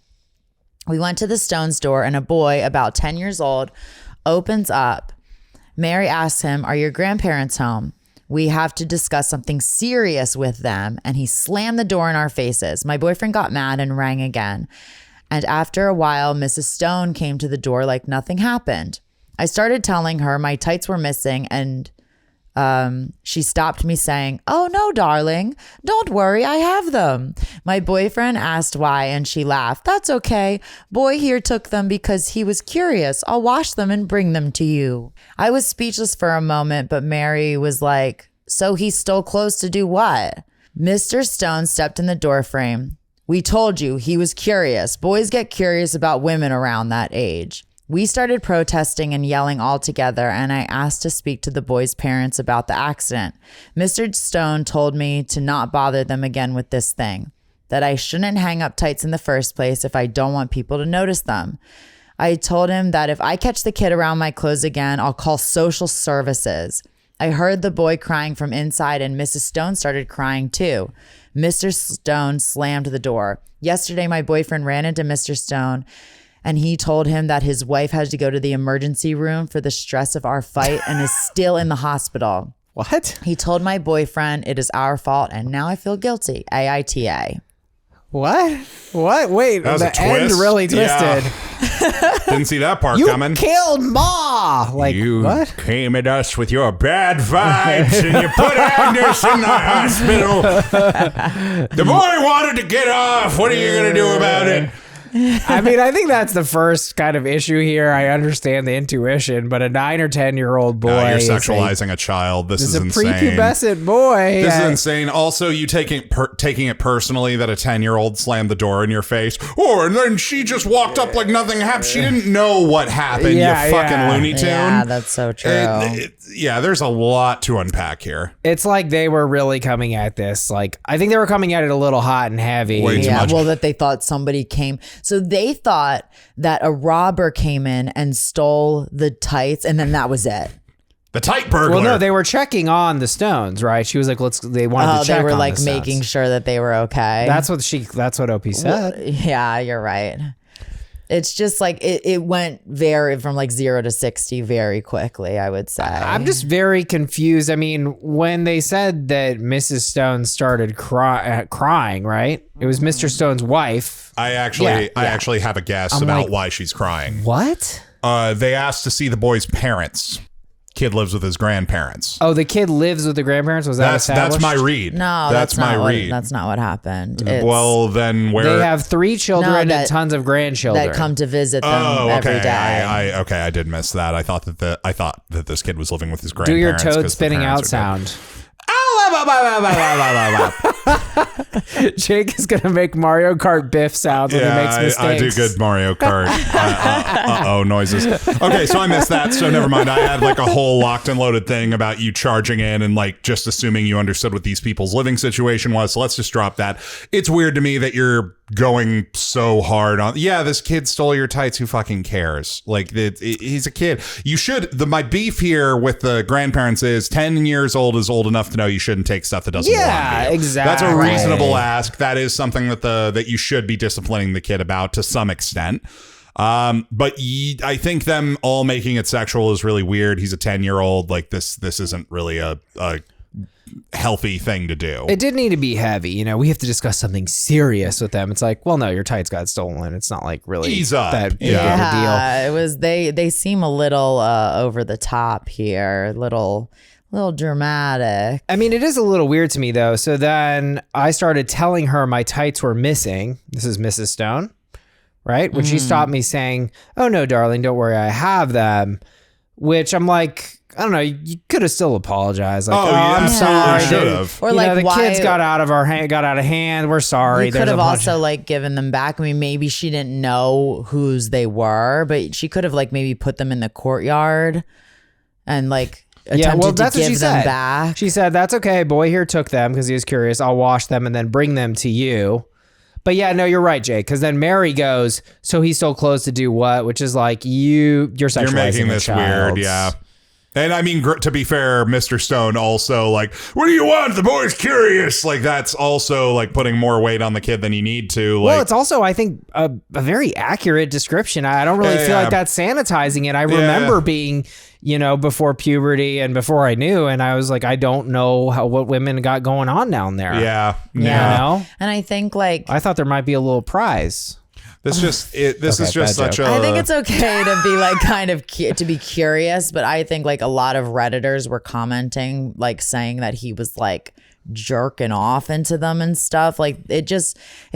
We went to the Stones door, and a boy about 10 years old opens up. Mary asks him, "Are your grandparents home? We have to discuss something serious with them." And he slammed the door in our faces. My boyfriend got mad and rang again. And after a while, Mrs. Stone came to the door like nothing happened. I started telling her my tights were missing, and she stopped me saying, "Oh no, darling, don't worry, I have them." My boyfriend asked why, and she laughed. "That's okay. Boy here took them because he was curious. I'll wash them and bring them to you." I was speechless for a moment, but Mary was like, "So he stole clothes to do what?" Mr. Stone stepped in the doorframe. We told you he was curious. Boys get curious about women around that age. We started protesting and yelling all together, and I asked to speak to the boys' parents about the accident. Mr. Stone told me to not bother them again with this thing, that I shouldn't hang up tights in the first place if I don't want people to notice them. I told him that if I catch the kid around my clothes again, I'll call social services. I heard the boy crying from inside, and Mrs. Stone started crying too. Mr. Stone slammed the door. Yesterday, my boyfriend ran into Mr. Stone, and he told him that his wife had to go to the emergency room for the stress of our fight and is still in the hospital. What? He told my boyfriend it is our fault, and now I feel guilty. AITA. What? Wait, That was the a end twist. really twisted. Yeah. Didn't see that part You coming. killed Ma. Like, You what? came at us with your bad vibes and you put Agnes in the hospital. The boy wanted to get off. What are you going to do about it? I mean, I think that's the first kind of issue here. I understand the intuition, but a 9 or 10-year-old boy You're is sexualizing a child. This is a insane. prepubescent boy. This is insane. Also, you taking it personally that a 10-year-old slammed the door in your face, and then she just walked up like nothing happened. She didn't know what happened. Yeah, you fucking yeah. Looney Tune. Yeah, that's so true. Yeah, there's a lot to unpack here. It's like they were really coming at this. Like, I think they were coming at it a little hot and heavy. Way too Yeah, much. well, that they thought somebody came. So they thought that a robber came in and stole the tights, and then that was it. The tight burglar. Well, no, they were checking on the Stones, right? She was like, they wanted to check They were on like the Stones. making sure that they were okay. That's what OP said. Yeah, you're right. It's just like it went from like 0 to 60 very quickly, I would say. I'm just very confused. I mean, when they said that Mrs. Stone started crying, right? It was Mr. Stone's wife. I actually have a guess about like, why she's crying. What? They asked to see the boy's parents. Kid lives with his grandparents. Oh, the kid lives with the grandparents? Was that That's established? my read. No, that's my read. That's not what happened. Well, then where They have 3 children and tons of grandchildren. that come to visit them every day. I did miss that. I thought that this kid was living with his Do your grandparents. toad 'cause the spinning parents out are dead. sound. Jake is going to make Mario Kart Biff sounds when he makes mistakes. I do good Mario Kart noises. Okay, so I missed that, so never mind. I had like a whole locked and loaded thing about you charging in and like just assuming you understood what these people's living situation was, so let's just drop that. It's weird to me that you're going so hard on, this kid stole your tights, who fucking cares? Like, he's a kid. You should, my beef here with the grandparents is 10 years old is old enough to know you shouldn't take stuff that doesn't belong to you. Exactly. That's a reasonable ask. That is something that you should be disciplining the kid about to some extent. But I think them all making it sexual is really weird. He's a 10-year-old. Like, this isn't really a healthy thing to do. It did need to be heavy. You know, we have to discuss something serious with them. It's like, well, no, your tights got stolen. It's not like really Ease up. that big Yeah. of a deal. It was they seem a little over the top here, little dramatic. I mean, it is a little weird to me, though. So then I started telling her my tights were missing. This is Mrs. Stone, right? When she stopped me saying, oh, no, darling, don't worry, I have them. Which I'm like, I don't know, you could have still apologized. Like, I'm sorry. You should have. Or You like, know, the why kids got out of hand. We're sorry. you could There's have a bunch also like given them back. I mean, maybe she didn't know whose they were, but she could have like maybe put them in the courtyard and like attempted to give them back. She said, that's okay. Boy here took them because he was curious. I'll wash them and then bring them to you. But yeah, no, you're right, Jake. Because then Mary goes, so he stole clothes to do what? Which is like, you're sexualizing You're making the this child. weird, yeah. And I mean, to be fair, Mr. Stone also like, what do you want? The boy's curious. Like, that's also like putting more weight on the kid than you need to. Like, Well, it's also, I think, a very accurate description. I don't really feel like that's sanitizing it. I remember being, before puberty and before I knew, and I was like, I don't know what women got going on down there. Yeah. You know? And I think like I thought there might be a little prize. This is just such a. I think it's okay to be like kind of to be curious, but I think like a lot of Redditors were commenting, like saying that he was like jerking off into them and stuff. Like it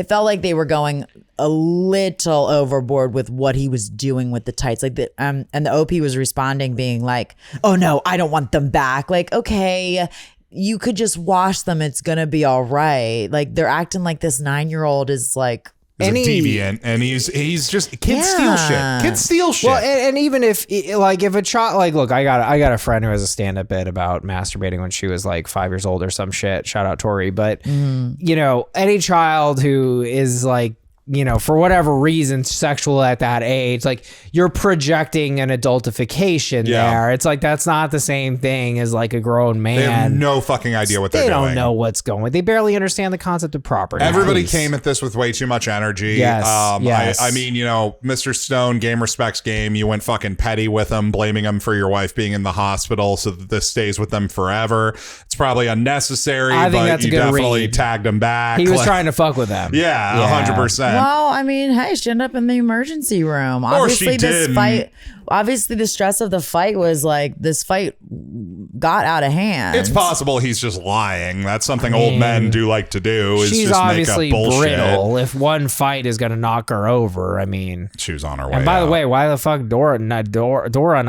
felt like they were going a little overboard with what he was doing with the tights. Like and the OP was responding being like, oh no, I don't want them back. Like, okay, you could just wash them. It's going to be all right. Like they're acting like this 9-year-old is like. He's a deviant, and he's just kids steal shit. Kids steal shit. Well, and even if a child, like, look, I got a friend who has a stand-up bit about masturbating when she was like 5 years old or some shit. Shout out Tori. But you know, any child who is like, you know, for whatever reason, sexual at that age, like you're projecting an adultification there. It's like, that's not the same thing as like a grown man. They have no fucking idea what they're doing. They don't know what's going. They barely understand the concept of property. Everybody came at this with way too much energy. Yes. I mean, you know, Mr. Stone, game respects game. You went fucking petty with him, blaming him for your wife being in the hospital so that this stays with them forever. It's probably unnecessary, but you definitely tagged him back. He was trying to fuck with them. Yeah, 100%. Well, I mean, hey, she ended up in the emergency room. Obviously, the stress of the fight was like, this fight got out of hand. It's possible he's just lying. That's something old men do like to do. Is she's just obviously make up bullshit. brittle. If one fight is going to knock her over, I mean, she was on her way. And by the way, why the fuck Dora and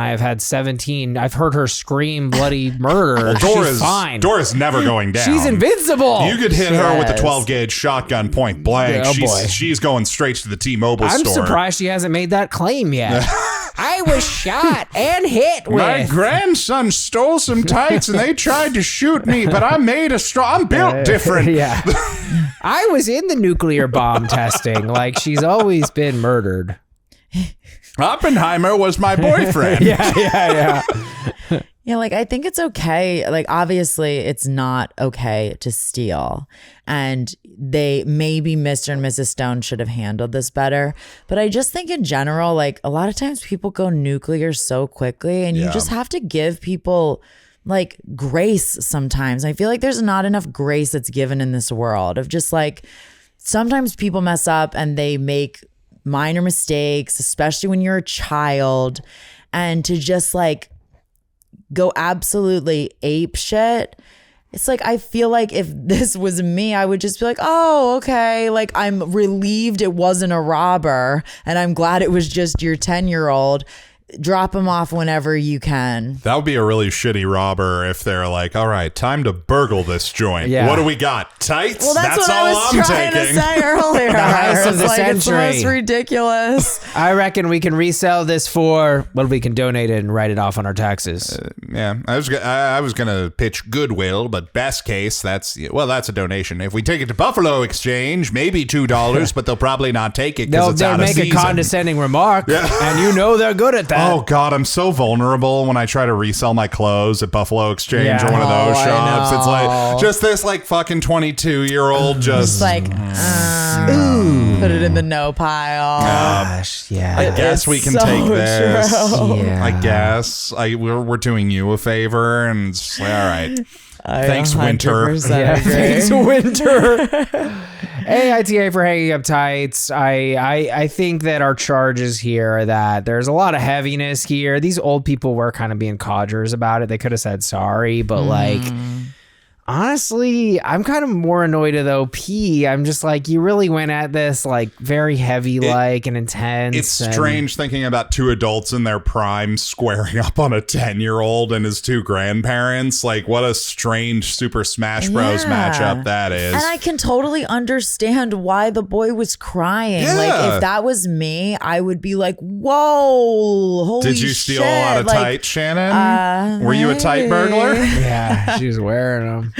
I have had 17? I've heard her scream bloody murder. She's fine. Dora's never going down. She's invincible. You could hit her with a 12 gauge shotgun point blank. She's going straight to the T-Mobile store. I'm surprised she hasn't made that claim yet. I was shot and hit with. My grandson stole some tights and they tried to shoot me, but I made I'm built different. I was in the nuclear bomb testing. Like, she's always been murdered. Oppenheimer was my boyfriend. Yeah. Yeah, like, I think it's okay. Like, obviously, it's not okay to steal. And maybe Mr. and Mrs. Stone should have handled this better. But I just think in general, like, a lot of times people go nuclear so quickly, and you just have to give people, like, grace sometimes. I feel like there's not enough grace that's given in this world of just, like, sometimes people mess up and they make minor mistakes, especially when you're a child. And to just, like, go absolutely ape shit. It's like, I feel like if this was me, I would just be like, oh, okay. Like, I'm relieved it wasn't a robber, and I'm glad it was just your 10-year-old. Drop him off whenever you can. That would be a really shitty robber if they're like, all right, time to burgle this joint. Yeah. What do we got? Tights? Well, that's what all I was I'm trying taking. to say earlier. The heist of the century. It's the most ridiculous. I reckon we can resell this for, well, we can donate it and write it off on our taxes. Yeah, I was gonna pitch Goodwill, but best case, that's a donation. If we take it to Buffalo Exchange, maybe $2, but they'll probably not take it because it's out of they'll season. make a condescending remark, and you know they're good at that. Oh God, I'm so vulnerable when I try to resell my clothes at Buffalo Exchange or one of those shops. It's like just this like fucking 22-year-old just like put it in the no pile. Gosh, yeah. I guess we can so take this. Yeah. I guess we're doing you a favor, and it's like, all right. Thanks, Winter. Yeah, thanks, Winter. AITA for hanging up tights. I think that our charges here are that there's a lot of heaviness here. These old people were kind of being codgers about it. They could have said sorry, but like, honestly, I'm kind of more annoyed at OP. I'm just like, you really went at this like very heavy, and intense. It's strange thinking about two adults in their prime squaring up on a 10-year-old and his two grandparents. Like, what a strange Super Smash Bros. Matchup that is. And I can totally understand why the boy was crying. Yeah. Like, if that was me, I would be like, whoa, holy shit. Did you steal a lot of tights, Shannon? Were you a tight burglar? Yeah, she was wearing them.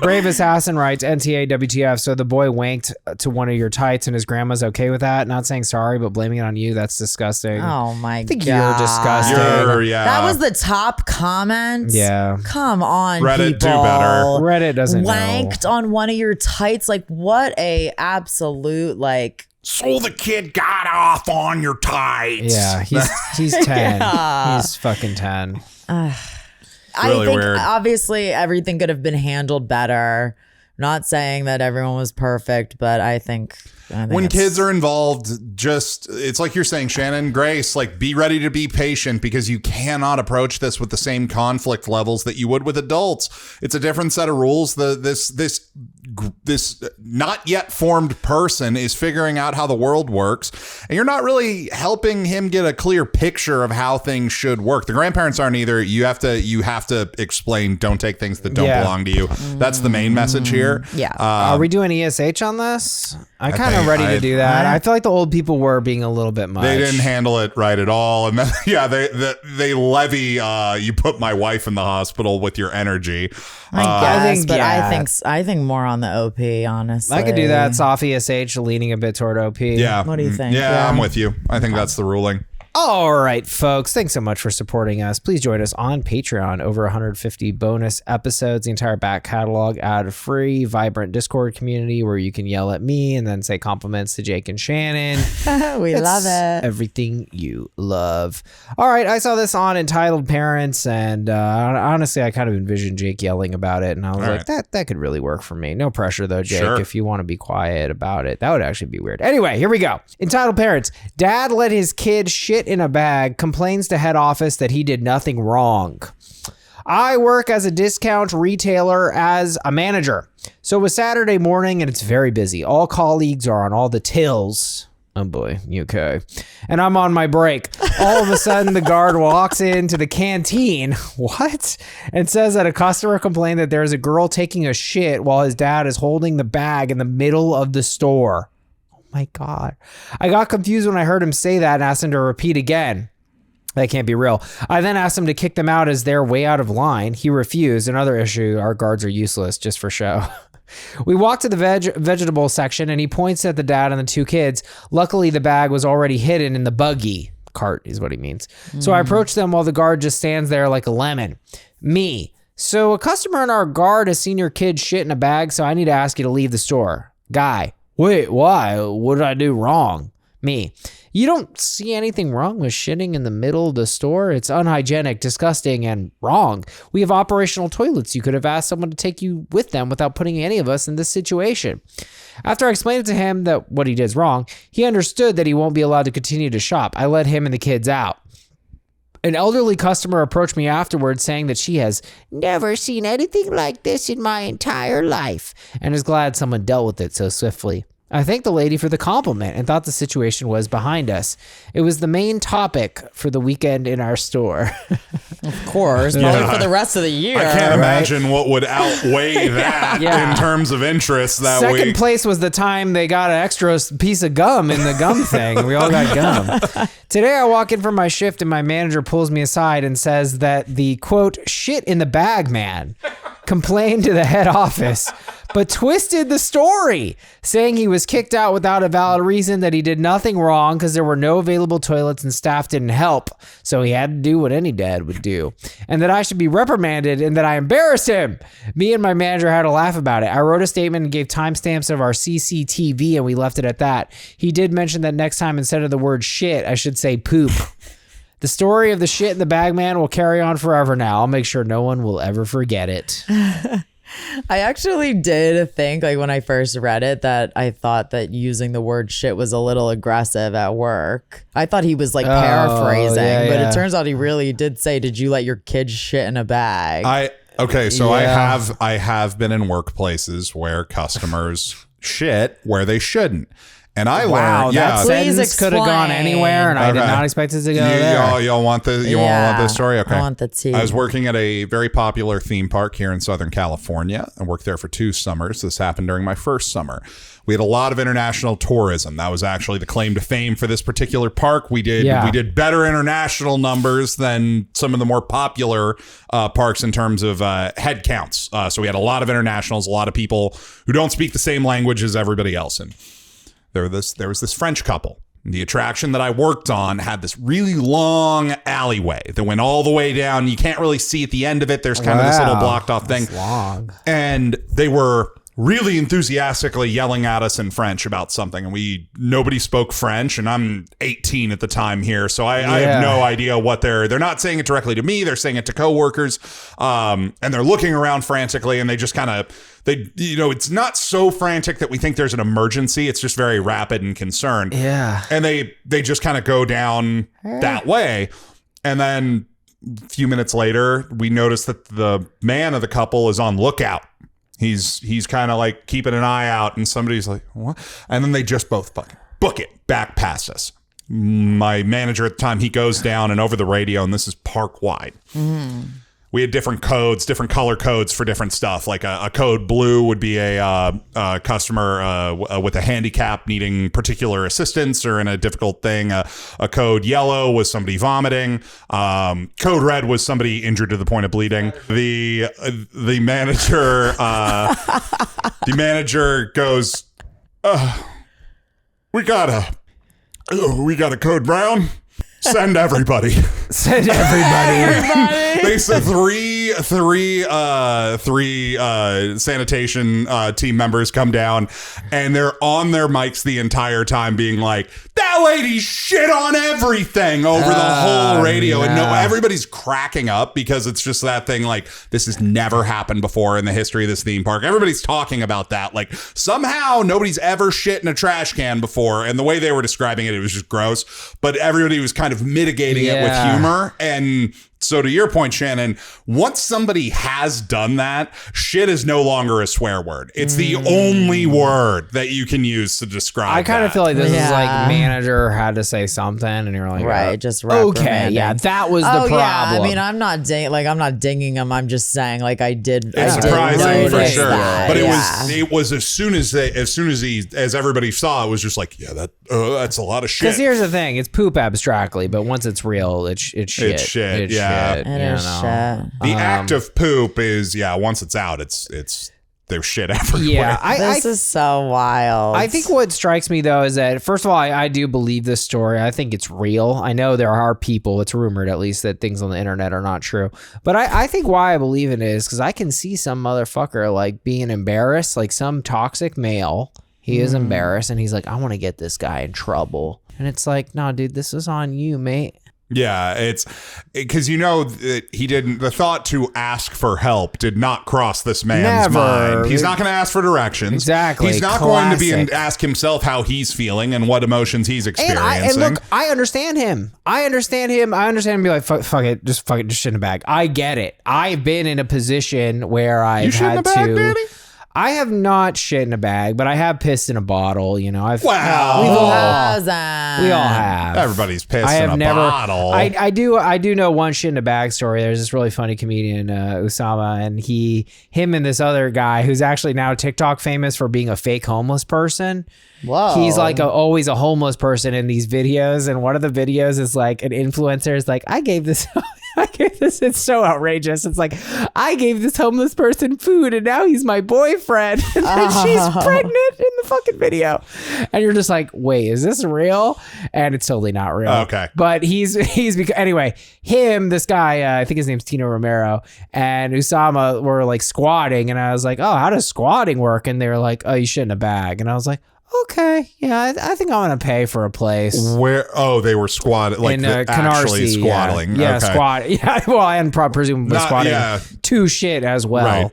Brave Assassin writes, NTA WTF, so the boy wanked to one of your tights and his grandma's okay with that? Not saying sorry, but blaming it on you? That's disgusting. Oh my God. I think you're disgusting. That was the top comment. Yeah. Come on, Reddit, people. do better. Reddit doesn't wanked on one of your tights. Like, what a absolute, like... So the kid got off on your tights. Yeah, he's 10. Yeah. He's fucking 10. I think weird. obviously everything could have been handled better. Not saying that everyone was perfect, but I think when kids are involved, it's like you're saying, Shannon, Grace, like be ready to be patient because you cannot approach this with the same conflict levels that you would with adults. It's a different set of rules. This not yet formed person is figuring out how the world works, and you're not really helping him get a clear picture of how things should work. The grandparents aren't either. You have to explain, don't take things that don't belong to you. That's the main message here. Yeah. Are we doing ESH on this? I'm kind of ready to do that. I feel like the old people were being a little bit much. They didn't handle it right at all. And then, they levy, you put my wife in the hospital with your energy. I think more on the OP, honestly. I could do that. Soft ESH leaning a bit toward OP. Yeah. What do you think? Yeah, I'm with you. I think that's the ruling. All right, folks. Thanks so much for supporting us. Please join us on Patreon. Over 150 bonus episodes, the entire back catalog, ad-free, vibrant Discord community where you can yell at me and then say compliments to Jake and Shannon. We love it. Everything you love. All right, I saw this on Entitled Parents, and honestly, I kind of envisioned Jake yelling about it, and I was like, that could really work for me. No pressure, though, Jake, if you want to be quiet about it. That would actually be weird. Anyway, here we go. Entitled Parents. Dad let his kid shit in a bag, complains to head office that he did nothing wrong. I work as a discount retailer as a manager. So it was Saturday morning and it's very busy. All colleagues are on all the tills. Oh boy, okay. And I'm on my break. All of a sudden, the guard walks into the canteen. What? And says that a customer complained that there's a girl taking a shit while his dad is holding the bag in the middle of the store. My God. I got confused when I heard him say that and asked him to repeat again. That can't be real. I then asked him to kick them out as they're way out of line. He refused. Another issue, our guards are useless just for show. We walked to the vegetable section and he points at the dad and the two kids. Luckily, the bag was already hidden in the buggy. Cart is what he means. So I approached them while the guard just stands there like a lemon. Me. So a customer in our guard has seen your kid shit in a bag, so I need to ask you to leave the store. Guy. Wait, why? What did I do wrong? Me. You don't see anything wrong with shitting in the middle of the store? It's unhygienic, disgusting, and wrong. We have operational toilets. You could have asked someone to take you with them without putting any of us in this situation. After I explained to him that what he did is wrong, he understood that he won't be allowed to continue to shop. I let him and the kids out. An elderly customer approached me afterwards saying that she has never seen anything like this in my entire life and is glad someone dealt with it so swiftly. I thanked the lady for the compliment and thought the situation was behind us. It was the main topic for the weekend in our store. Of course, probably for the rest of the year. I can't imagine what would outweigh that in terms of interest that Second week. place was the time they got an extra piece of gum in the gum thing. We all got gum. Today I walk in for my shift and my manager pulls me aside and says that the, quote, shit in the bag man complained to the head office, but twisted the story, saying he was kicked out without a valid reason, that he did nothing wrong because there were no available toilets and staff didn't help, so he had to do what any dad would do, and that I should be reprimanded and that I embarrassed him. Me and my manager had a laugh about it. I wrote a statement and gave timestamps of our CCTV and we left it at that. He did mention that next time instead of the word shit, I should say poop. The story of the shit in the bag man will carry on forever now. I'll make sure no one will ever forget it. I actually did think, like, when I first read it, that I thought that using the word shit was a little aggressive at work. I thought he was like paraphrasing, but it turns out he really did say, did you let your kid shit in a bag? I have been in workplaces where customers shit where they shouldn't. And I learned, that sentence could have gone anywhere, and I did not expect it to go there. Y'all want the story? Okay. I want the tea. I was working at a very popular theme park here in Southern California. I worked there for 2 summers. This happened during my first summer. We had a lot of international tourism. That was actually the claim to fame for this particular park. We did better international numbers than some of the more popular parks in terms of head counts. So we had a lot of internationals, a lot of people who don't speak the same language as everybody else. And there was this French couple. The attraction that I worked on had this really long alleyway that went all the way down. You can't really see at the end of it. There's kind of this little blocked off thing. Long. And they were really enthusiastically yelling at us in French about something, and nobody spoke French, and I'm 18 at the time here, so I have no idea what they're not saying it directly to me, they're saying it to coworkers, and they're looking around frantically, and they just kind of, it's not so frantic that we think there's an emergency, it's just very rapid and concerned. Yeah. And they just kind of go down that way, and then a few minutes later, we notice that the man of the couple is on lookout. He's kind of like keeping an eye out, and somebody's like, what? And then they just both fucking book it back past us. My manager at the time, he goes down and over the radio, and this is park wide. We had different codes, different color codes for different stuff. Like a code blue would be a customer with a handicap needing particular assistance or in a difficult thing. A code yellow was somebody vomiting. Code red was somebody injured to the point of bleeding. The manager goes, we got a code brown. Send everybody. Send everybody. They said three sanitation team members come down, and they're on their mics the entire time being like, that lady shit on everything over the whole radio. And everybody's cracking up because it's just that thing like, this has never happened before in the history of this theme park. Everybody's talking about that. Like, somehow nobody's ever shit in a trash can before. And the way they were describing it, it was just gross. But everybody was kind of mitigating it with humor. And so to your point, Shannon, once somebody has done that, shit is no longer a swear word. It's the only word that you can use to describe I kind of feel like this is like manager had to say something, and you're like, right, just okay, yeah, that was the problem. Yeah. I mean, I'm not dinging him. I'm just saying, like, I did. It's I surprising for sure, that. but it was as soon as everybody saw it, was just like, yeah, that's a lot of shit. Because here's the thing, it's poop abstractly, but once it's real, it's shit. It's shit. It is shit. The act of poop is, once it's out, it's there's shit everywhere. Yeah, this is so wild. I think what strikes me though is that, first of all, I do believe this story. I think it's real. I know there are people, it's rumored at least, that things on the internet are not true. But I think why I believe it is because I can see some motherfucker like being embarrassed, like some toxic male. He is embarrassed and he's like, I want to get this guy in trouble. And it's like, no, dude, this is on you, mate. Yeah, it's because the thought to ask for help did not cross this man's mind. He's not going to ask for directions. Exactly. He's not going to be and ask himself how he's feeling and what emotions he's experiencing. And look, I understand him. I understand him be like, fuck it, just shit in a bag. I get it. I've been in a position where I've had to. Danny? I have not shit in a bag, but I have pissed in a bottle. You know, Wow. We all have. Everybody's pissed in a bottle. I do know one shit in a bag story. There's this really funny comedian, Usama, and him and this other guy who's actually now TikTok famous for being a fake homeless person. Whoa. He's like always a homeless person in these videos, and one of the videos is like an influencer is like, I gave this, it's so outrageous. It's like, I gave this homeless person food and now he's my boyfriend. And then she's pregnant in the fucking video. And you're just like, wait, is this real? And it's totally not real. Okay. But anyway, this guy, I think his name's Tino Romero, and Usama were like squatting. And I was like, oh, how does squatting work? And they were like, oh, you shit in a bag. And I was like, okay, yeah, I think I want to pay for a place. Where? Oh, they were squatting, like actually squatting. Yeah, okay. squat. Yeah, well, and presumably squatting to shit as well.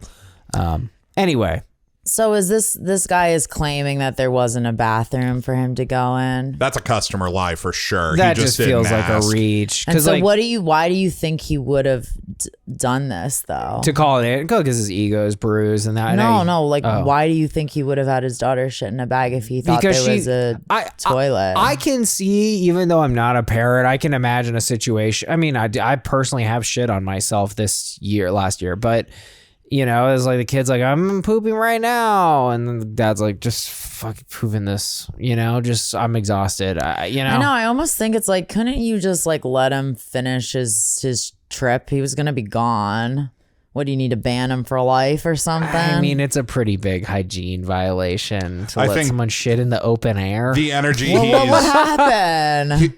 Right. Anyway. So is this guy is claiming that there wasn't a bathroom for him to go in? That's a customer lie for sure. That just feels like a reach. And so like, why do you think he would have done this though? To call it in? Because his ego is bruised and that. Why do you think he would have had his daughter shit in a bag if he thought there was a toilet? I can see, even though I'm not a parent, I can imagine a situation. I mean, I personally have shit on myself last year, but you know, it's like the kid's like, I'm pooping right now. And then the dad's like, just fucking pooping this, you know, just, I'm exhausted. I know, I almost think it's like, couldn't you just like let him finish his trip? He was going to be gone. What, do you need to ban him for life or something? I mean, it's a pretty big hygiene violation to let someone shit in the open air. The energy what happened?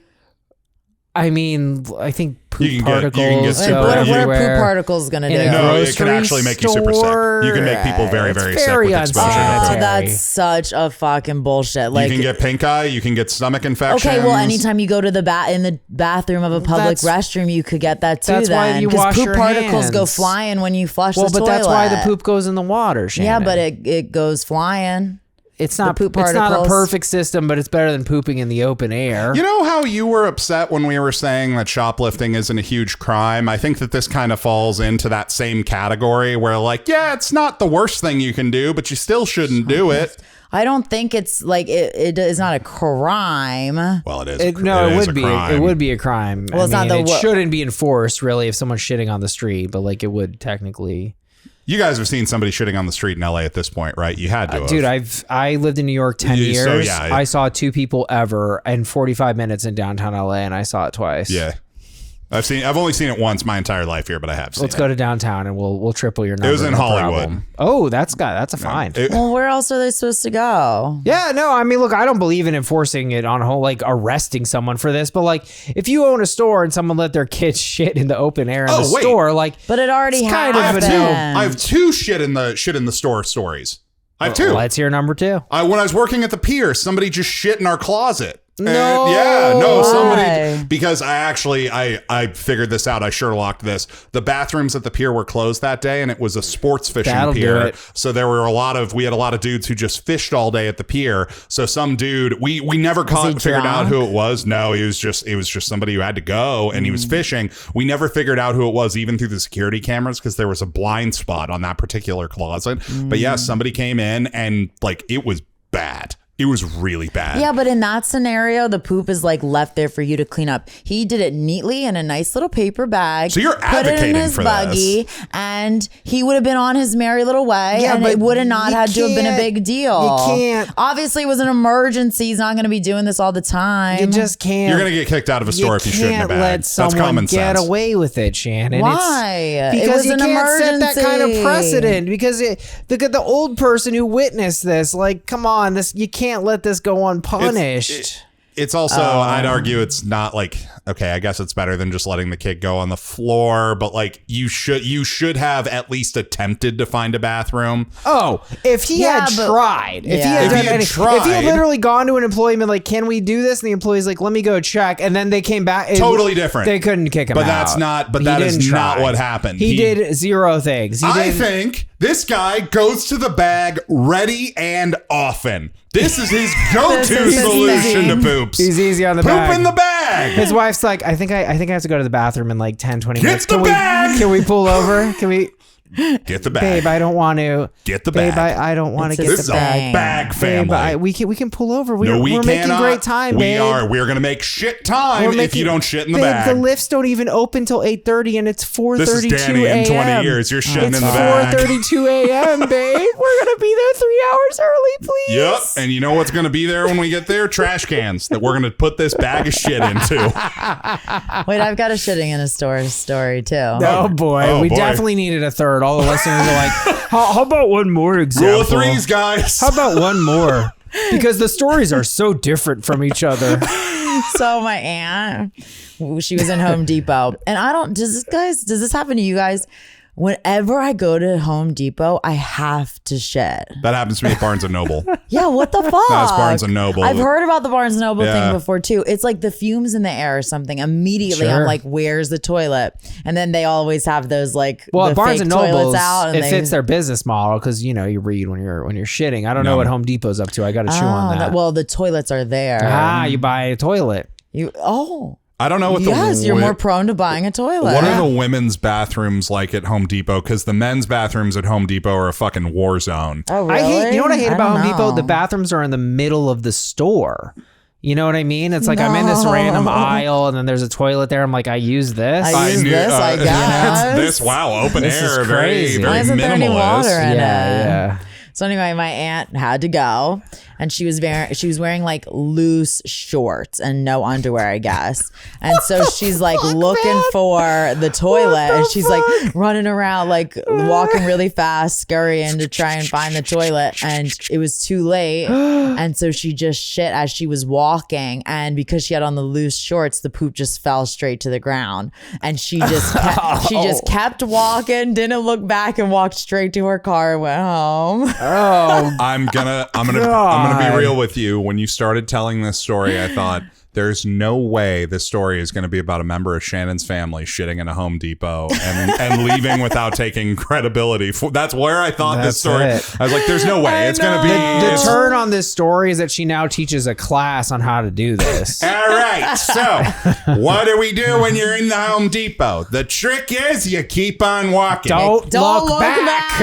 I mean, I think poop You can get particles super- go What are everywhere. poop particles going to do? In a No, it can grocery actually make you super sick. You can make people very, very sick with exposure to unsanitary. poop. That's such a fucking bullshit. Like, You can get pink eye. You can get stomach infections. okay, well, anytime you go to the in the bathroom of a public restroom, you could get that too. That's why then you because wash poop your particles go hands. flying when you flush Well, the but toilet. that's why the poop goes in the water, Shannon. Yeah, but it goes flying. it's not poop it's not a particles. perfect system, but it's better than pooping in the open air. You know how you were upset when we were saying that shoplifting isn't a huge crime? I think that this kind of falls into that same category where, like, yeah, it's not the worst thing you can do, but you still shouldn't do it. I don't think it's like it is not a crime. Well, it is. It would be. It would be a crime. Well, it's not it the shouldn't be enforced really if someone's shitting on the street, but like it would technically. You guys have seen somebody shitting on the street in LA at this point, right? You had to have. Dude, I lived in New York 10 years. So, yeah. I saw 2 people ever in 45 minutes in downtown LA, and I saw it twice. Yeah. I've only seen it once my entire life here, but I have seen Let's it. go to downtown and we'll triple your number. It was in no Hollywood. problem. Oh, that's a fine. Well, where else are they supposed to go? Yeah, no, I mean, look, I don't believe in enforcing it on a whole, like arresting someone for this, but like if you own a store and someone let their kids shit in the open air in the store, like, But it already It's kind happened. of I have two shit in the store stories. I have two. let's hear number 2. When I was working at the pier, somebody just shit in our closet. No. Why? Because I figured this out. I Sherlocked this. The bathrooms at the pier were closed that day, and it was a sports fishing That'll do pier. it. So we had a lot of dudes who just fished all day at the pier. So some dude, we never figured out who it was. No, it was just somebody who had to go, and he was fishing. We never figured out who it was, even through the security cameras, because there was a blind spot on that particular closet. But yeah, somebody came in, and like it was bad. It was really bad. Yeah, but in that scenario, the poop is like left there for you to clean up. He did it neatly in a nice little paper bag. So you're put it in advocating his for buggy, this. and he would have been on his merry little way, Yeah, and but it would have not you had to have been a can't- big deal. you can't- Obviously, it was an emergency. He's not going to be doing this all the time. You just can't. You're gonna get kicked out of a store if you shit in a can't bag. let That's someone common get sense. away with it, Shannon. Why? It Because was you an can't set that kind of emergency. precedent. Because the old person who witnessed this, like, come on, you can't let this go unpunished. It's also, I'd argue it's not like, okay, I guess it's better than just letting the kid go on the floor, but like you should have at least attempted to find a bathroom. Oh, if he Yeah, had but- tried, if he Yeah. had If done he had any- tried- if he had literally gone to an employee and been like, "Can we do this?" and the employee's like, "Let me go check," and then they came back, Totally different. They couldn't kick him But out. that's not- but He that is didn't not try. what happened. He He- did 0 things. I think this guy goes to the bag ready and often. This is his go-to This is his solution to thing. poops. He's easy on the Poop bag. in the bag. His wife's like, I think I have to go to the bathroom in like 10, 20 Get minutes. the bag! Can we pull over? Can we? Get the bag. Babe, I don't want to. Get the Babe, bag. I don't want to It's get This the is bag. a bag Babe, family. we can pull over. No, we we're making cannot. great time, We babe. are. We're going to make shit time if you don't shit in the babe, bag. The lifts don't even open till 8:30, and it's 4:32 This is Danny in 20 a.m. years. You're shitting It's in the bag. 4:32 a.m., babe. We're gonna be there 3 hours early, please. Yep. And you know what's going to be there when we get there? Trash cans that we're going to put this bag of shit into. Wait, I've got a shitting in a story too. Oh boy, Oh, we boy. definitely needed a third. All the listeners are like, how about one more example? Rule of threes, guys. How about one more? Because the stories are so different from each other. So my aunt, she was in Home Depot, and does this happen to you guys? Whenever I go to Home Depot, I have to shit. That happens to me at Barnes & Noble. Yeah, what the fuck? That's Barnes & Noble. I've heard about the Barnes & Noble Yeah. thing before too. It's like the fumes in the air or something. Immediately, Sure. I'm like, "Where's the toilet?" And then they always have those like Well, the at Barnes fake and Noble, toilets out, and it they fits their business model because you read when you're shitting. I don't know what Home Depot's up to. I got to chew on that. Well, the toilets are there. You buy a toilet. I don't know what the Yes, you're more prone to buying a toilet. What are the women's bathrooms like at Home Depot? Because the men's bathrooms at Home Depot are a fucking war zone. Oh, really? I hate. You know what I hate about don't Home Depot? know. The bathrooms are in the middle of the store. You know what I mean? It's like I'm in this random aisle and then there's a toilet there. I'm like, I use this. I use this, I guess. This, wow, open This is air, very, crazy. very Why isn't there any minimalist. water in it? yeah. So anyway, my aunt had to go, and she was wearing like loose shorts and no underwear, I guess. And so she's like looking for the toilet, and she's like running around, like walking really fast, scurrying to try and find the toilet, and it was too late. And so she just shit as she was walking, and because she had on the loose shorts, the poop just fell straight to the ground, and she just kept walking, didn't look back, and walked straight to her car and went home. Oh, I'm gonna be real with you. When you started telling this story, I thought, there's no way this story is going to be about a member of Shannon's family shitting in a Home Depot and leaving without taking credibility. That's where I thought this story. It. I was like, there's no way it's going to be. The turn on this story is that she now teaches a class on how to do this. All right. So what do we do when you're in the Home Depot? The trick is you keep on walking. Don't look back.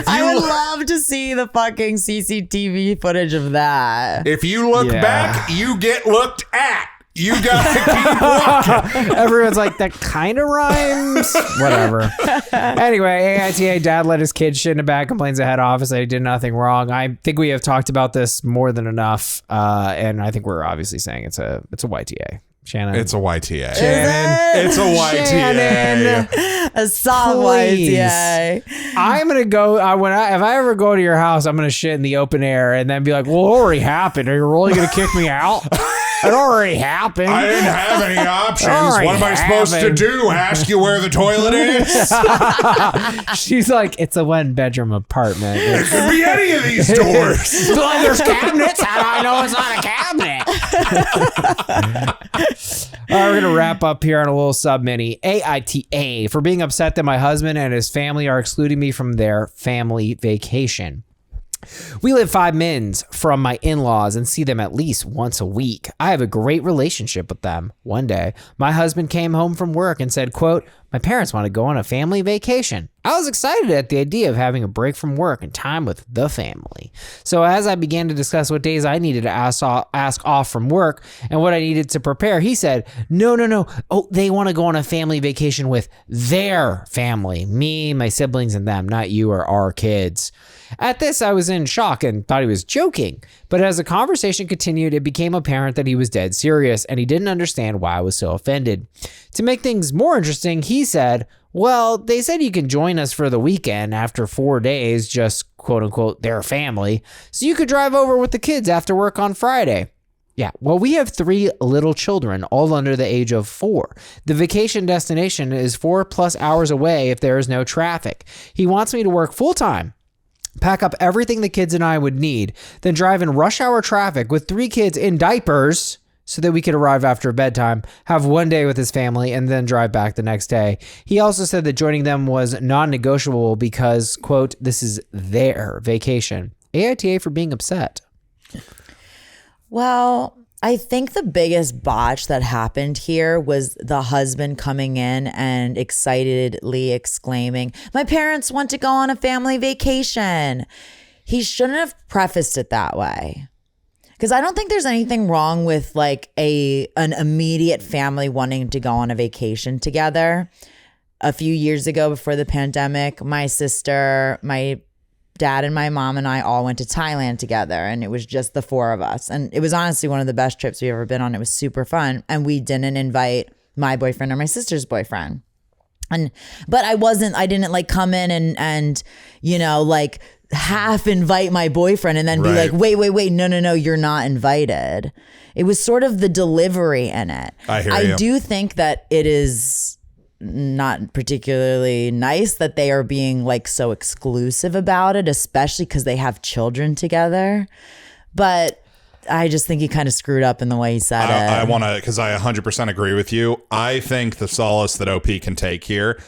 I would love to see the fucking CCTV footage of that. If you look back, you get looked at. You gotta keep walking. Everyone's like, that kind of rhymes. Whatever. Anyway, AITA dad let his kid shit in a bag, complains to head office that he did nothing wrong. I think we have talked about this more than enough, and I think we're obviously saying it's a YTA. Shannon. It's a YTA. Shannon. It's a YTA. Shannon. A solid YTA. I'm gonna go if I ever go to your house, I'm gonna shit in the open air and then be like, well, it already happened. Are you really gonna kick me out? It already happened. I didn't have any options. What am I supposed to do? Ask you where the toilet is? She's like, it's a 1-bedroom apartment. It could be any of these doors. Like, there's cabinets. How do I know it's not a cabinet? All right, we're going to wrap up here on a little sub-mini. AITA, for being upset that my husband and his family are excluding me from their family vacation. We live 5 minutes from my in-laws and see them at least once a week. I have a great relationship with them. One day, my husband came home from work and said, quote, my parents want to go on a family vacation. I was excited at the idea of having a break from work and time with the family. So as I began to discuss what days I needed to ask off from work and what I needed to prepare, he said, no. Oh, they want to go on a family vacation with their family. Me, my siblings, and them, not you or our kids. At this, I was in shock and thought he was joking. But as the conversation continued, it became apparent that he was dead serious and he didn't understand why I was so offended. To make things more interesting, he said, well, they said you can join us for the weekend after 4 days, just quote unquote, their family. So you could drive over with the kids after work on Friday. Yeah, well, we have 3 little children, all under the age of 4. The vacation destination is 4+ hours away if there is no traffic. He wants me to work full time, pack up everything the kids and I would need, then drive in rush hour traffic with 3 kids in diapers so that we could arrive after bedtime, have 1 day with his family, and then drive back the next day. He also said that joining them was non-negotiable because, quote, this is their vacation. AITA for being upset. Well, I think the biggest botch that happened here was the husband coming in and excitedly exclaiming, my parents want to go on a family vacation. He shouldn't have prefaced it that way. Because I don't think there's anything wrong with like an immediate family wanting to go on a vacation together. A few years ago before the pandemic, my sister, my dad and my mom and I all went to Thailand together, and it was just the 4 of us. And it was honestly one of the best trips we've ever been on. It was super fun. And we didn't invite my boyfriend or my sister's boyfriend. But I didn't like come in and you know, like half invite my boyfriend and then be like, wait, no, you're not invited. It was sort of the delivery in it. I do think that it is not particularly nice that they are being like so exclusive about it, especially because they have children together. But I just think he kind of screwed up in the way he said it. I want to, because I 100% agree with you. I think the solace that OP can take here,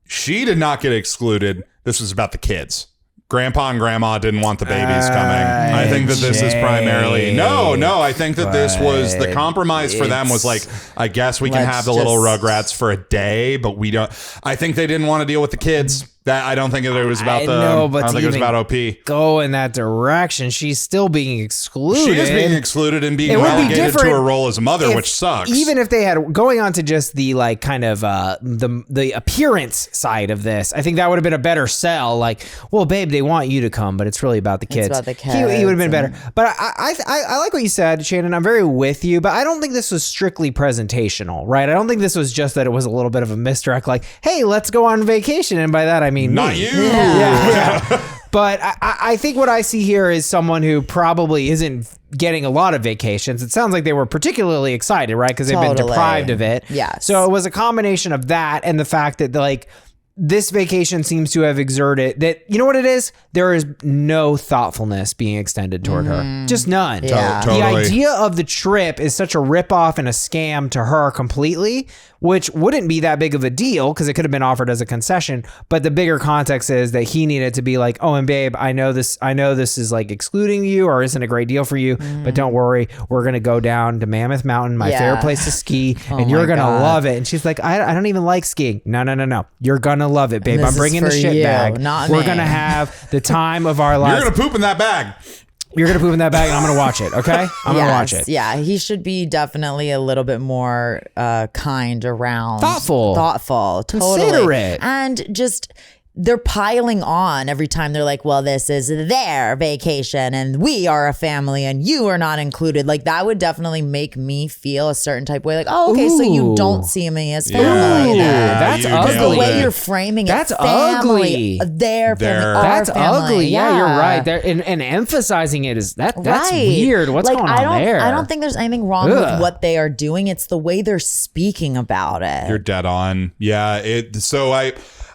she did not get excluded. This was about the kids. Grandpa and grandma didn't want the babies coming. I think that this is primarily I think that this was the compromise for them was like, I guess we can have the little Rugrats for a day, but we don't. I think they didn't want to deal with the kids. That I don't think it was about I know, but I don't think it was even about OP. go in that direction. She's still being excluded. She is being excluded and being It would be relegated to different a role as a mother, if- which sucks. Even if they had going on to just the like kind of the appearance side of this, I think that would have been a better sell. Like, well, babe, they want you to come, but it's really about the kids. about the He would have been better. kids But I like what you said, Shannon. I'm very with you, but I don't think this was strictly presentational, right? I don't think this was just that it was a little bit of a misdirect, like, hey, let's go on vacation, and by that I mean not me. you. Yeah. But I think what I see here is someone who probably isn't getting a lot of vacations. It sounds like they were particularly excited, right? Because they've been Totally. deprived of it. Yes. So it was a combination of that and the fact that like this vacation seems to have exerted that, you know what it is? There is no thoughtfulness being extended toward her. Just none. Yeah. The Totally. idea of the trip is such a ripoff and a scam to her completely, which wouldn't be that big of a deal because it could have been offered as a concession. But the bigger context is that he needed to be like, oh, and babe, I know this is like excluding you or isn't a great deal for you, but don't worry. We're going to go down to Mammoth Mountain, my Yeah. favorite place to ski, Oh and you're my going to God. love it. And she's like, I don't even like skiing. No. You're going to love it, babe. this I'm is bringing the for shit you, bag. not We're me. going to have the time of our lives. You're gonna poop in that bag. You're going to poop in that bag and I'm going to watch it. Okay. I'm going to watch it. Yeah, he should be definitely a little bit more kind around. Thoughtful. Totally. Considerate. And just they're piling on every time they're like, well, this is their vacation and we are a family and you are not included. Like that would definitely make me feel a certain type of way. Like, oh, okay, so you Ooh. don't see me as Yeah. family. Ooh, then. that's you ugly. Just the nailed way it. you're framing That's it. Family, ugly. their family. Our That's family. ugly. Yeah, you're right. There and emphasizing it is that's Right. weird. What's Like, going I on don't, there? I don't think there's anything wrong Ugh. with what they are doing. It's the way they're speaking about it. You're dead on. Yeah. So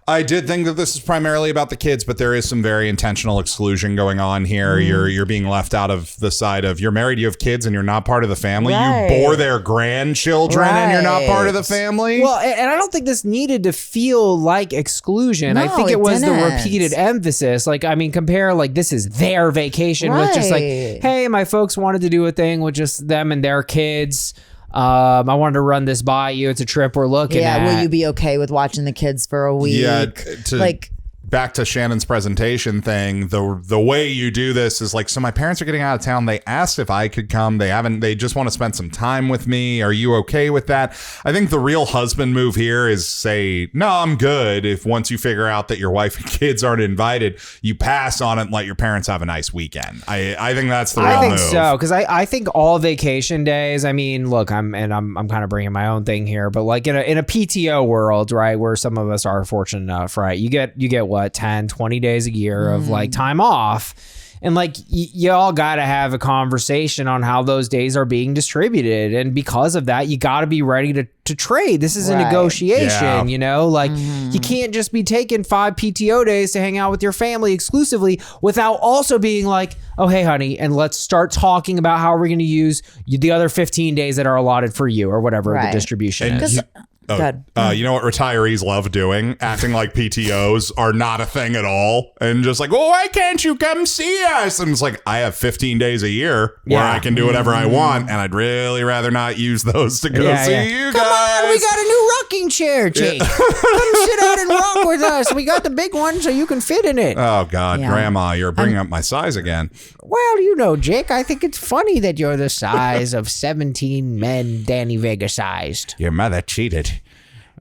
I did think that this is primarily about the kids, but there is some very intentional exclusion going on here. You're being left out of the side of you're married, you have kids, and you're not part of the family. Right. You bore their grandchildren, and you're not part of the Right. family. Well, and I don't think this needed to feel like exclusion. I No, think it it was the didn't. repeated emphasis. Like, I mean, compare like this is their vacation with just like, Right. hey, my folks wanted to do a thing with just them and their kids. I wanted to run this by you. It's a trip we're looking at. Yeah, will you be okay with watching the kids for a week? Yeah, like back to Shannon's presentation thing, the way you do this is like, so my parents are getting out of town. They asked if I could come. They just want to spend some time with me. Are you okay with that? I think the real husband move here is say, no, I'm good. If once you figure out that your wife and kids aren't invited, you pass on it and let your parents have a nice weekend. I think that's the real I think move. so because I think all vacation days. I mean, look, I'm kind of bringing my own thing here, but like in a PTO world, right, where some of us are fortunate enough, right, you get what 10, 20 days a year of like time off. And like you all got to have a conversation on how those days are being distributed. And because of that, you got to be ready to trade. This is a Right. negotiation, Yeah. you know, like you can't just be taking 5 PTO days to hang out with your family exclusively without also being like, oh, hey, honey, and let's start talking about how we're going to use the other 15 days that are allotted for you or whatever the Right. distribution And is. you- Good. You know what retirees love doing? Acting like PTOs are not a thing at all. And just like, well, why can't you come see us? And it's like, I have 15 days a year where Yeah. I can do whatever I want. And I'd really rather not use those to go see you Come guys. on, we got a new rocking chair, Jake. Come sit out and rock with us. We got the big one so you can fit in it. Oh, God, Yeah. Grandma, you're bringing up my size again. Well, you know, Jake, I think it's funny that you're the size of 17 men Danny Vega sized. Your mother cheated.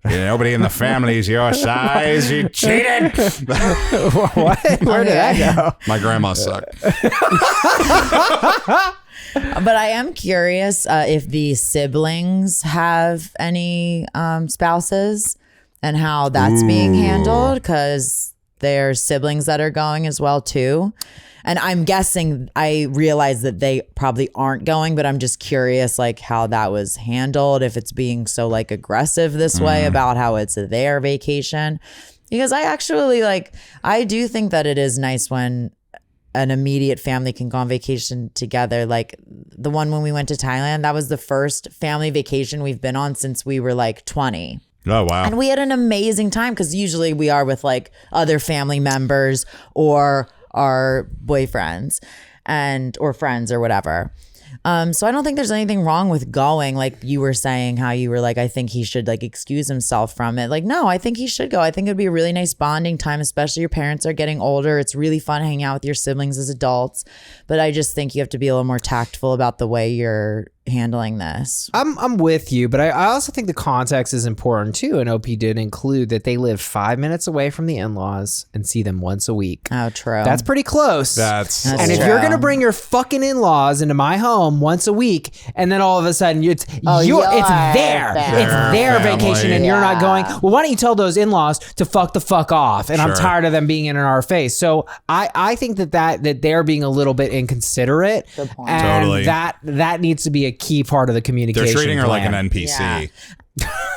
Nobody in the family is your size. You cheated. What? Where did that go? My grandma sucked. But I am curious if the siblings have any spouses and how that's being handled, because there's siblings that are going as well too. And I'm guessing, I realize that they probably aren't going, but I'm just curious like how that was handled, if it's being so like aggressive this way about how it's their vacation. Because I actually I do think that it is nice when an immediate family can go on vacation together. Like the one when we went to Thailand, that was the first family vacation we've been on since we were like 20. Oh, wow. And we had an amazing time, because usually we are with like other family members or our boyfriends or friends or whatever. So I don't think there's anything wrong with going. Like you were saying, how you were like, I think he should like excuse himself from it. Like, no, I think he should go. I think it'd be a really nice bonding time, especially your parents are getting older. It's really fun hanging out with your siblings as adults. But I just think you have to be a little more tactful about the way you're handling this. I'm with you, but I also think the context is important too. And OP did include that they live 5 minutes away from the in-laws and see them once a week. Oh, true. That's pretty close. That's and if true. you're gonna bring your fucking in-laws into my home once a week, and then all of a sudden it's their family. vacation, and you're not going. Well, why don't you tell those in-laws to fuck the fuck off? And I'm Sure. tired of them being in our face. So I think that they're being a little bit inconsiderate. Good point. And Totally. that needs to be a key part of the communication. They're treating her like plan. an NPC. Yeah.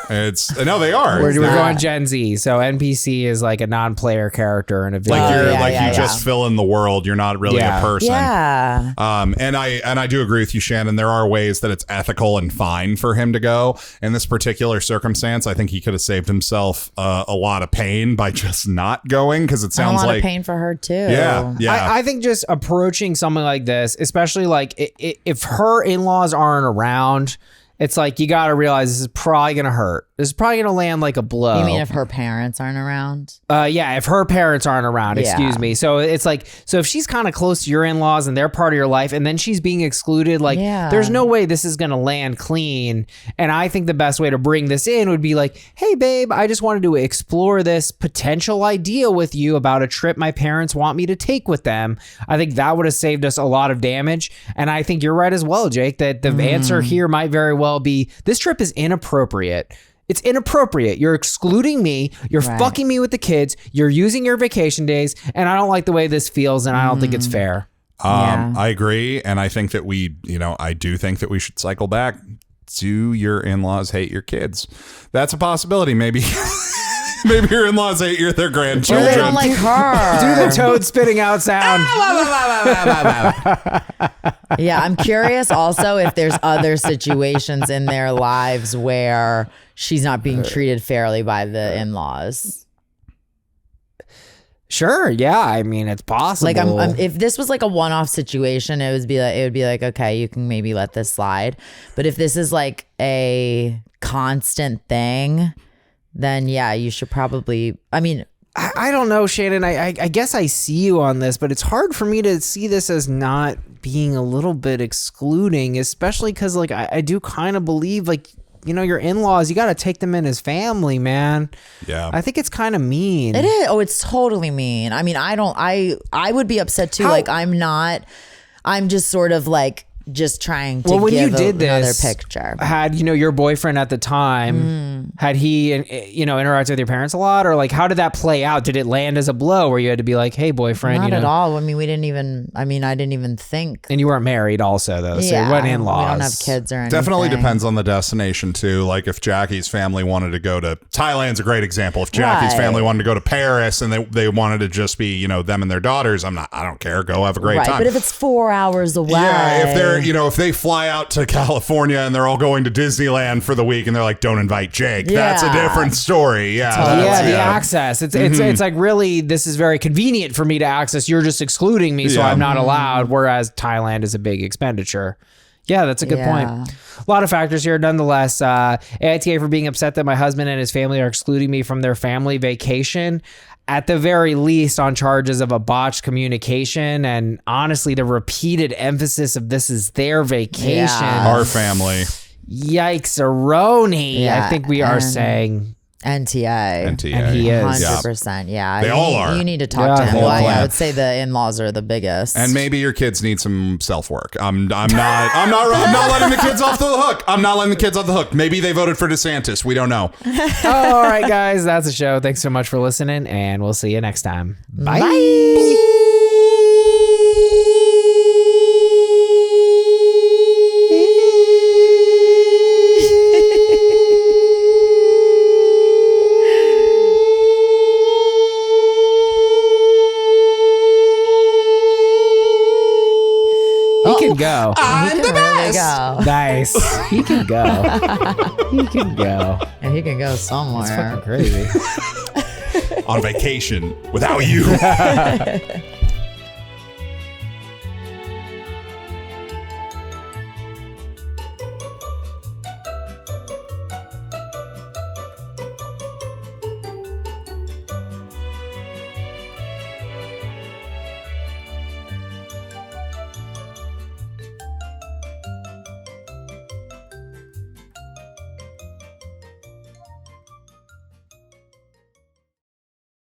It's no, they are. We're They're- going Gen Z, so NPC is like a non-player character in a video. like you're yeah, like yeah, you just fill in the world. You're not really Yeah. a person. Yeah. And I do agree with you, Shannon. There are ways that it's ethical and fine for him to go. In this particular circumstance, I think he could have saved himself a lot of pain by just not going, because it A sounds lot like of pain for her too. yeah. I think just approaching something like this, especially like if her in-laws aren't around, it's like you got to realize this is probably going to hurt. This is probably going to land like a blow. You mean if her parents aren't around? Yeah, if her parents aren't around, excuse Yeah. me. So it's like, so if she's kind of close to your in-laws and they're part of your life, and then she's being excluded, like Yeah. there's no way this is going to land clean. And I think the best way to bring this in would be like, hey babe, I just wanted to explore this potential idea with you about a trip my parents want me to take with them. I think that would have saved us a lot of damage. And I think you're right as well, Jake, that the answer here might very well be, this trip is inappropriate. It's inappropriate. You're excluding me. You're Right. fucking me with the kids. You're using your vacation days. And I don't like the way this feels. And I don't think it's fair. Yeah. I agree. And I think that I do think that we should cycle back. Do your in-laws hate your kids? That's a possibility. Maybe maybe your in-laws hate their Or grandchildren. they don't like her. Do the toad spitting out sound. Yeah, I'm curious also if there's other situations in their lives where she's not being treated fairly by the in-laws. Sure. Yeah. I mean, it's possible. Like, I'm if this was like a one-off situation, it would be like, okay, you can maybe let this slide. But if this is like a constant thing, then yeah, you should probably. I mean, I don't know, Shannon. I guess I see you on this, but it's hard for me to see this as not being a little bit excluding, especially because like I do kind of believe like, you know, your in-laws, you got to take them in as family, man. Yeah. I think it's kind of mean. it is. Oh, it's totally mean. I mean, I would be upset too. How- Like, I'm just sort of like just trying to Well, when you give did another this, picture. had your boyfriend at the time, had he interacted with your parents a lot, or like how did that play out? Did it land as a blow where you had to be like, hey boyfriend, Not at all. I mean, I didn't even think. and you weren't married also though, so you weren't in-laws. We don't have kids or anything. Definitely depends on the destination too. Like if Jackie's family wanted to go to Thailand's a great example. If Jackie's Right. family wanted to go to Paris and they wanted to just be, them and their daughters, I don't care. Go have a great Right, time. but if it's 4 hours away, yeah, if they're, if they fly out to California and they're all going to Disneyland for the week and they're like, don't invite Jake. That's a Yeah. different story. Yeah. Totally. that's- The access. It's like really this is very convenient for me to access. You're just excluding me, so Yeah. I'm not allowed. Whereas Thailand is a big expenditure. Yeah, that's a good point. Yeah. A lot of factors here. Nonetheless, AITA for being upset that my husband and his family are excluding me from their family vacation. At the very least, on charges of a botched communication, and honestly, the repeated emphasis of this is their vacation. Yeah. Our family. Yikes-a-roni, Yeah, I think we are and- saying. NTA. NTA. And he is. 100%. Yeah. They all are. You need to talk Yeah, to him. whole Well, I plan. would say the in-laws are the biggest. And maybe your kids need some self-work. I'm not letting the kids off the hook. I'm not letting the kids off the hook. Maybe they voted for DeSantis. We don't know. All right, guys, that's the show. Thanks so much for listening, and we'll see you next time. Bye. He can go. I'm the best. Go. Nice. He can go. He can go. And he can go somewhere. Fucking crazy. On vacation without you.